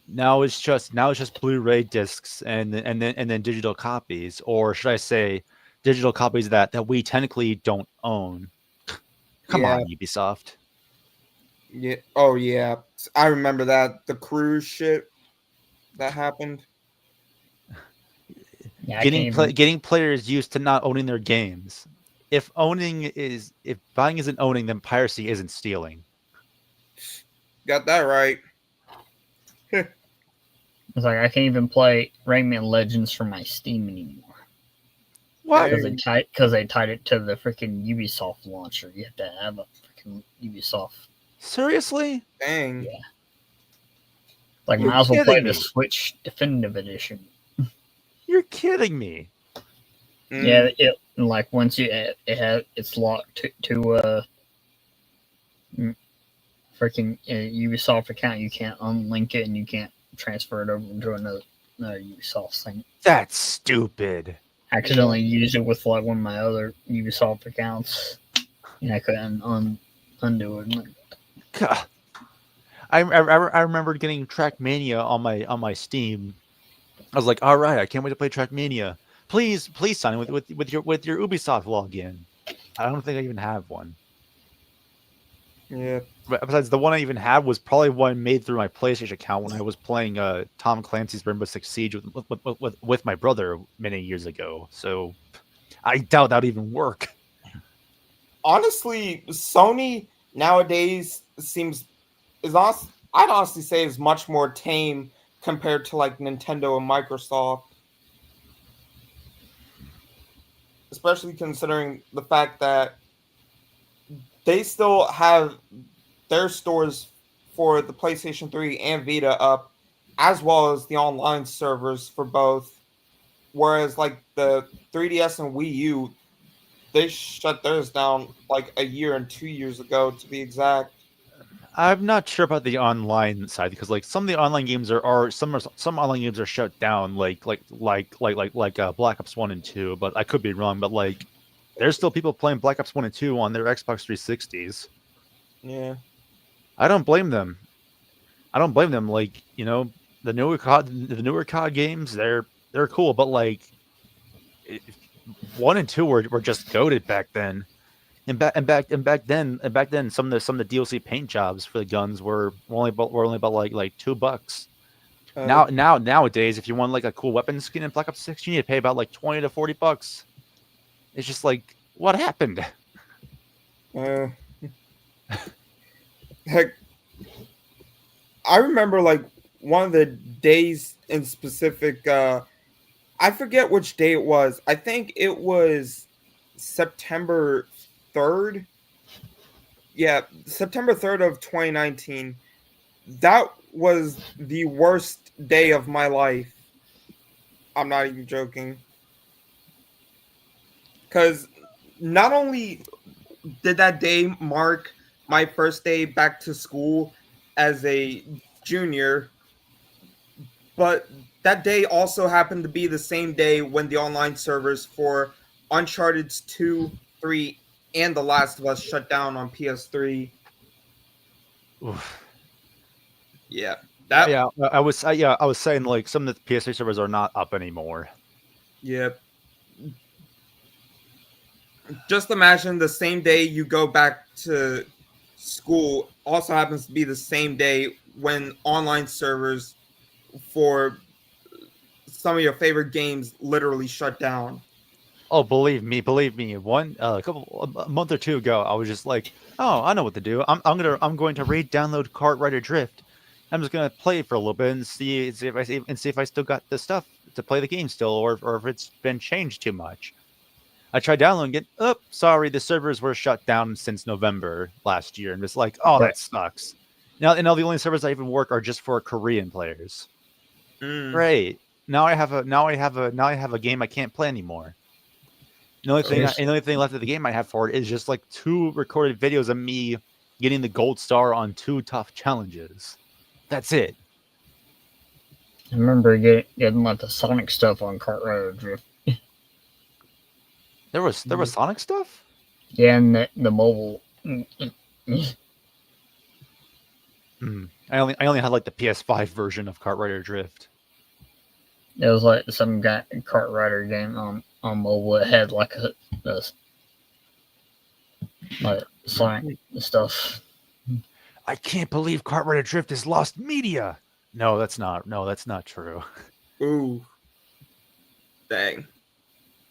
Now it's just Blu-ray discs and then digital copies, or should I say, digital copies that we technically don't own. Come on, Ubisoft. Yeah. Oh yeah, I remember that the cruise shit that happened. Yeah, getting players used to not owning their games. If buying isn't owning, then piracy isn't stealing. Got that right. It's like I can't even play Rayman Legends from my Steam anymore. Why? Because they tied it to the freaking Ubisoft launcher. You have to have a freaking Ubisoft. Seriously? Dang. Yeah. Like, might as well play the Switch Definitive Edition. You're kidding me. Yeah, like once it's locked to freaking Ubisoft account, you can't unlink it and you can't transfer it over to another Ubisoft thing. That's stupid. I accidentally used it with like one of my other Ubisoft accounts, and I couldn't undo it. God. I remember getting Trackmania on my Steam I was like, all right, I can't wait to play Trackmania. Please sign in with your Ubisoft login. I don't think I even have one. Yeah. Besides, the one I even had was probably one made through my PlayStation account when I was playing Tom Clancy's Rainbow Six Siege with my brother many years ago. So I doubt that'd even work. Honestly, Sony nowadays I'd honestly say is much more tame compared to like Nintendo and Microsoft, especially considering the fact that they still have their stores for the PlayStation 3 and Vita up, as well as the online servers for both. Whereas like the 3DS and Wii U, they shut theirs down like a year and 2 years ago to be exact. I'm not sure about the online side because like some of the online games some online games are shut down like Black Ops 1 and 2, but I could be wrong, but like there's still people playing Black Ops 1 and 2 on their Xbox 360s. Yeah. I don't blame them. I don't blame them. Like, you know, the newer COD games, they're cool, but like it, 1 and 2 were just goated back then. And back then, some of the DLC paint jobs for the guns were only about like $2. Uh, Nowadays, if you want like a cool weapon skin in Black Ops 6, you need to pay about like $20 to $40. It's just like, what happened? uh, heck, I remember like one of the days in specific. I forget which day it was. I think it was September 3rd. Yeah, September 3rd of 2019. That was the worst day of my life. I'm not even joking. Because not only did that day mark my first day back to school as a junior, but that day also happened to be the same day when the online servers for Uncharted 2, 3, and The Last of Us shut down on PS3. Oof. Yeah, that I was saying like some of the PS3 servers are not up anymore. yeah. Just imagine the same day you go back to school also happens to be the same day when online servers for some of your favorite games literally shut down. Oh, believe me. A month or two ago, I was just like, oh, I know what to do. I'm going to re-download Kart Rider Drift. I'm just gonna play it for a little bit and see if I still got the stuff to play the game still, or if it's been changed too much. I tried downloading it. Oh, sorry, the servers were shut down since November last year. And it's like, oh, Right. that sucks. Now the only servers that even work are just for Korean players. Mm. Great. Now I have a game I can't play anymore. Yes. The only thing left of the game I have for it is just like 2 recorded videos of me getting the gold star on 2 tough challenges. That's it. I remember getting like the Sonic stuff on Kart Rider Drift. There was Mm. Sonic stuff. Yeah, and the mobile. I only had like the PS5 version of Kart Rider Drift. It was like some guy Kart Rider game on mobile. It had like a like Sonic stuff. I can't believe Kart Rider Drift has lost media. No, that's not. No, that's not true. Ooh, dang.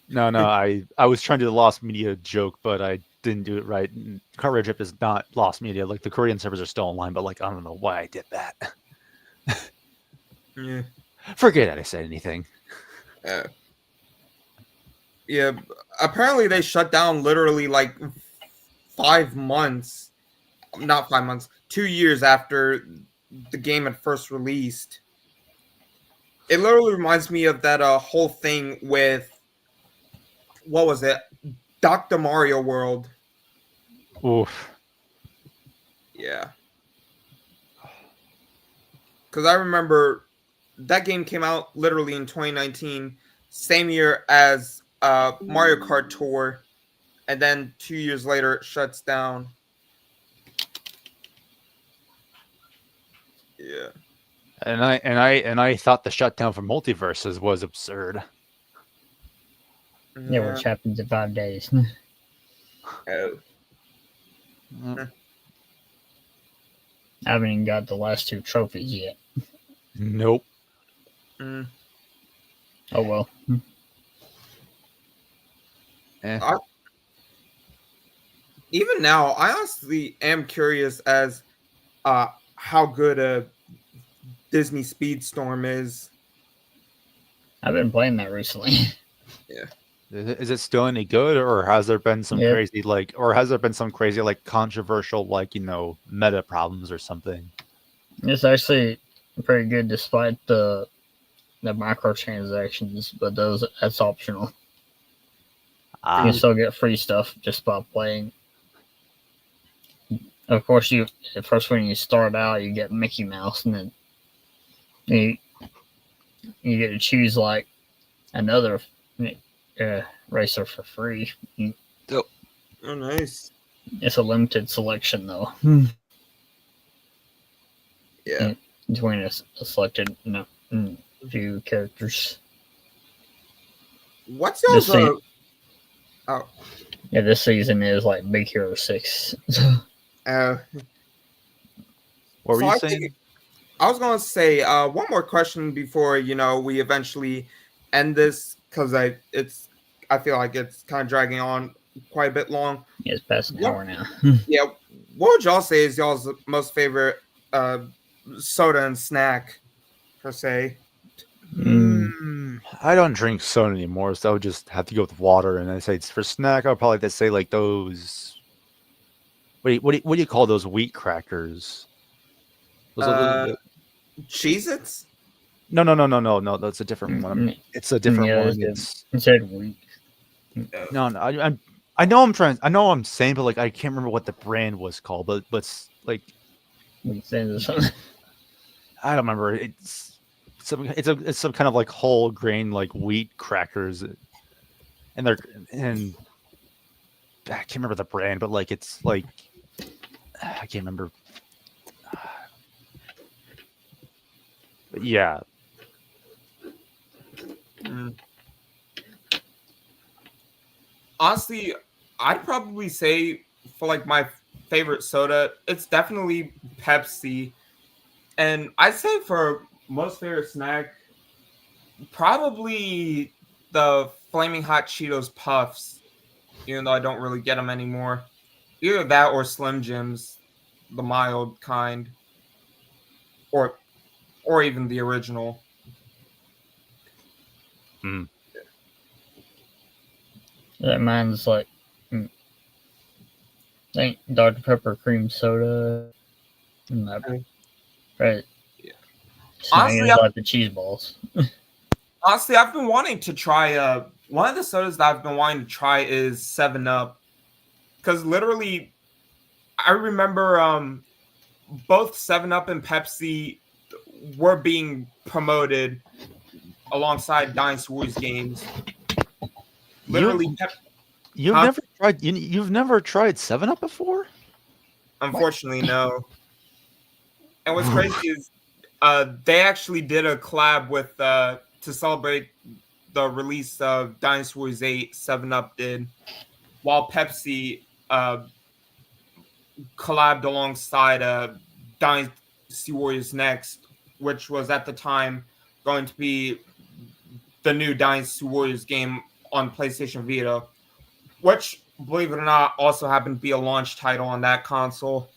No, I was trying to do the lost media joke, but I didn't do it right. Kart Rider Drift is not lost media. Like the Korean servers are still online, but like I don't know why I did that. Yeah. Forget that I said anything. Uh, yeah. Apparently, they shut down literally like 5 months. Not 5 months. 2 years after the game had first released. It literally reminds me of that whole thing with what was it? Dr. Mario World. Oof. Yeah. Because I remember that game came out literally in 2019, same year as Mario Kart Tour, and then 2 years later it shuts down. Yeah. And I thought the shutdown for multiverses was absurd. Yeah, which happens in 5 days. Oh. I haven't even got the last 2 trophies yet. Nope. Mm. Oh well. Even now, I honestly am curious as how good a Disney Speedstorm is. I've been playing that recently. Yeah. Is it still any good, or has there been some Yep. crazy controversial meta problems or something? It's actually pretty good despite the microtransactions, but that's optional. You still get free stuff just by playing. Of course, first when you start out, you get Mickey Mouse, and then you get to choose like another racer for free. Oh, nice. It's a limited selection though. Yeah. Between a selected few characters. What's y'all's Yeah, this season is like Big Hero 6. What were you saying? I was going to say one more question before we eventually end this, because I feel like it's kind of dragging on quite a bit long. Yeah, it's past an hour now. Yeah, what would y'all say is y'all's most favorite soda and snack per se? I don't drink soda anymore, so I would just have to go with water. And I say it's for snack. I'll probably say like those. What do you call those wheat crackers? Cheez-Its? No. That's a different one. It's a different one. It said wheat. No. I know I'm saying, but like I can't remember what the brand was called. But like I don't remember. It's some kind of like whole grain like wheat crackers, and I can't remember the brand, but like it's like I can't remember. But yeah. Honestly, I'd probably say for like my favorite soda, it's definitely Pepsi. And I'd say for most favorite snack, probably the Flaming Hot Cheetos Puffs, even though I don't really get them anymore. Either that or Slim Jims, the mild kind, or even the original. That mine's like, I think Dr. Pepper cream soda. Right. Yeah. Honestly, I like the cheese balls. Honestly, I've been wanting to try. One of the sodas that I've been wanting to try is 7-Up, because literally, I remember both 7-Up and Pepsi were being promoted alongside Dynasty Warriors games. Literally, you've never tried 7-Up before? Unfortunately, no. And what's crazy is they actually did a collab with to celebrate the release of Dynasty Warriors 8. 7-Up did, while Pepsi collabed alongside Dynasty Warriors Next, which was at the time going to be the new Dynasty Warriors game on PlayStation Vita, which, believe it or not, also happened to be a launch title on that console.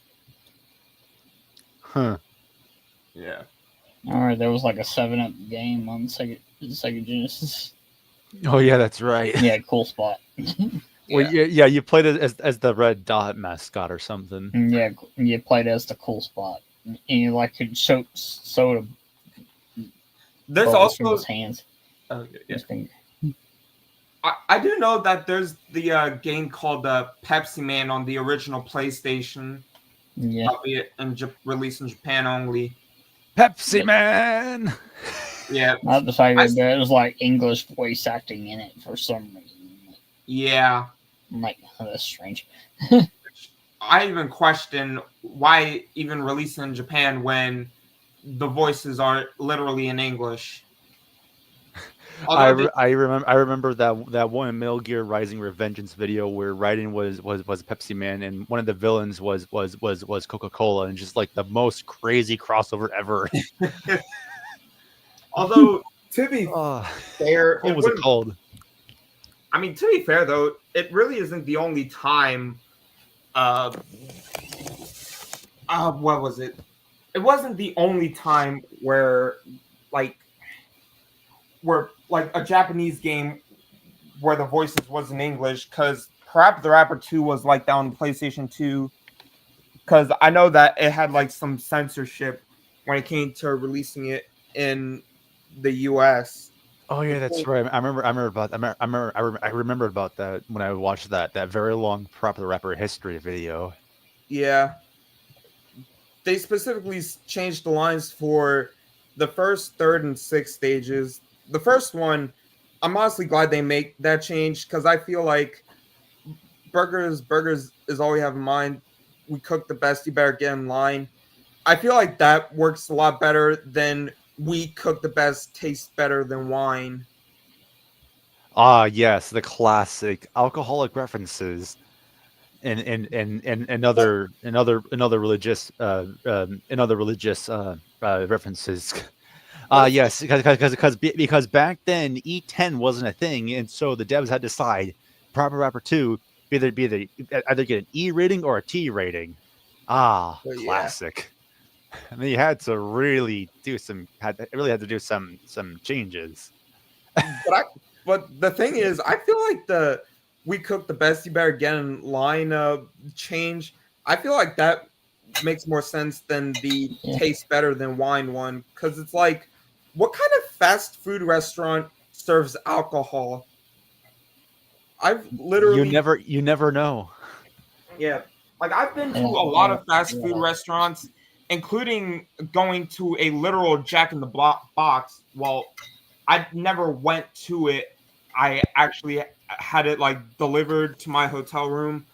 Huh. Yeah. Alright, there was like a 7-Up game on Sega Genesis. Oh yeah, that's right. Yeah, cool spot. Well, yeah, you played it as the red dot mascot or something. Yeah, you played as the cool spot, and you like could choke soda. There's also from his hands. Yeah. I do know that there's the game called Pepsi Man on the original PlayStation. Yeah, albeit released in Japan only. Pepsi Man. Yeah, not the fact that there was like English voice acting in it for some reason. Yeah, I'm like, oh, that's strange. I even question why even release in Japan when the voices are literally in English. I, Although I remember that one Metal Gear Rising Revengeance video where Raiden was Pepsi Man and one of the villains was Coca-Cola, and just like the most crazy crossover ever. although to be Oh, fair, what it was it wouldn't. called? I mean, to be fair though, it really isn't the only time. Uh, what was it? It wasn't the only time like, where like a Japanese game where the voices was in English, because Parappa the Rapper 2 was like that on PlayStation 2. Because I know that it had like some censorship when it came to releasing it in the US. Oh yeah, that's right. I remember about that when I watched that very long Proper Rapper history video. Yeah, they specifically changed the lines for the first, third, and sixth stages. The first one, I'm honestly glad they make that change, because I feel like burgers is all we have in mind. We cook the best, you better get in line. I feel like that works a lot better than we cook the best, tastes better than wine. Ah, yes, the classic alcoholic references and other religious references. But it's Yes, because back then E10 wasn't a thing, and so the devs had to decide Proper Rapper 2 either get an E rating or a T rating. Ah, but yeah. classic. And they had to really really had to do some changes. But I but the thing is, I feel like the we cook the best, you better get in line change. I feel like that makes more sense than the Yeah. taste better than wine one, because it's like, what kind of fast food restaurant serves alcohol? I've literally, You never know. yeah, like I've been to Yeah, a lot yeah, of fast food yeah. restaurants, including going to a literal Jack in the Box. Well, I never went to it. I actually had it like delivered to my hotel room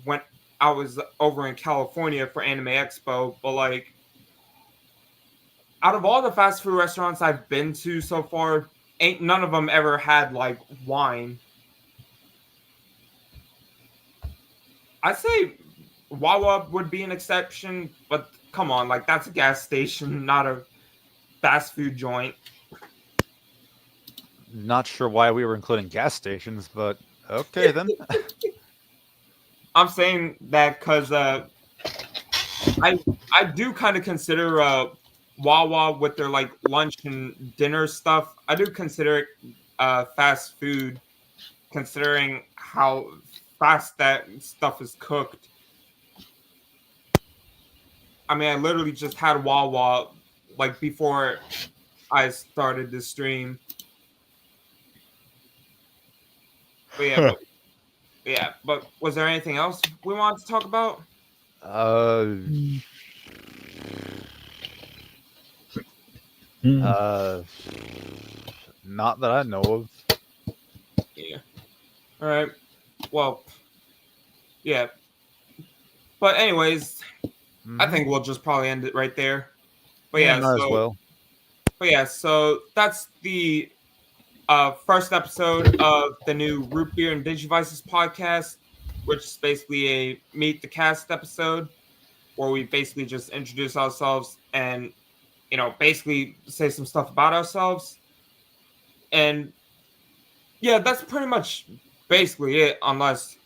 when I was over in California for Anime Expo. But like, out of all the fast food restaurants I've been to so far, ain't none of them ever had like wine. I'd say Wawa would be an exception, but come on, like that's a gas station, not a fast food joint. Not sure why we were including gas stations, but okay then. I'm saying that because I I do kind of consider Wawa with their like lunch and dinner stuff. I do consider it fast food, considering how fast that stuff is cooked. I mean, I literally just had Wawa like before I started the stream. But yeah, but was there anything else we wanted to talk about? Uh, Mm. uh, not that I know of. Yeah. All right. Well, yeah. But anyways, I Mhm. think we'll just probably end it right there. But Yeah, yeah, might as well. so that's the first episode of the new Root Beer and Digivices podcast, which is basically a meet the cast episode where we basically just introduce ourselves and basically say some stuff about ourselves. And yeah, that's pretty much basically it, unless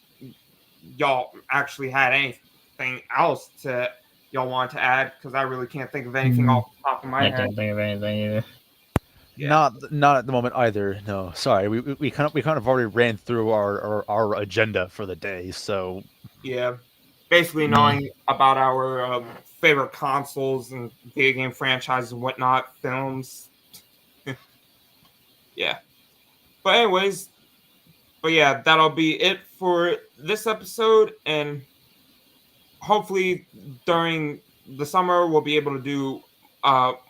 y'all actually had anything else to y'all want to add, because I really can't think of anything Mm. off the top of my I head. can't think of anything either. Yeah. Not at the moment either. No, sorry. We kind of already ran through our agenda for the day. So Yeah. Basically Yeah. knowing about our favorite consoles and video game franchises and whatnot, films. Yeah. But anyways, but yeah, that'll be it for this episode, and hopefully during the summer we'll be able to do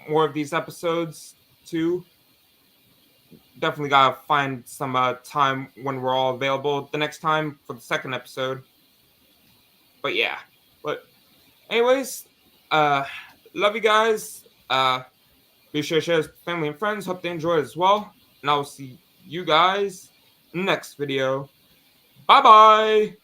more of these episodes too. Definitely gotta find some time when we're all available the next time for the second episode. But yeah, but anyways, uh love you guys. Be sure to share with family and friends. Hope they enjoy it as well. And I will see you guys next video. Bye bye.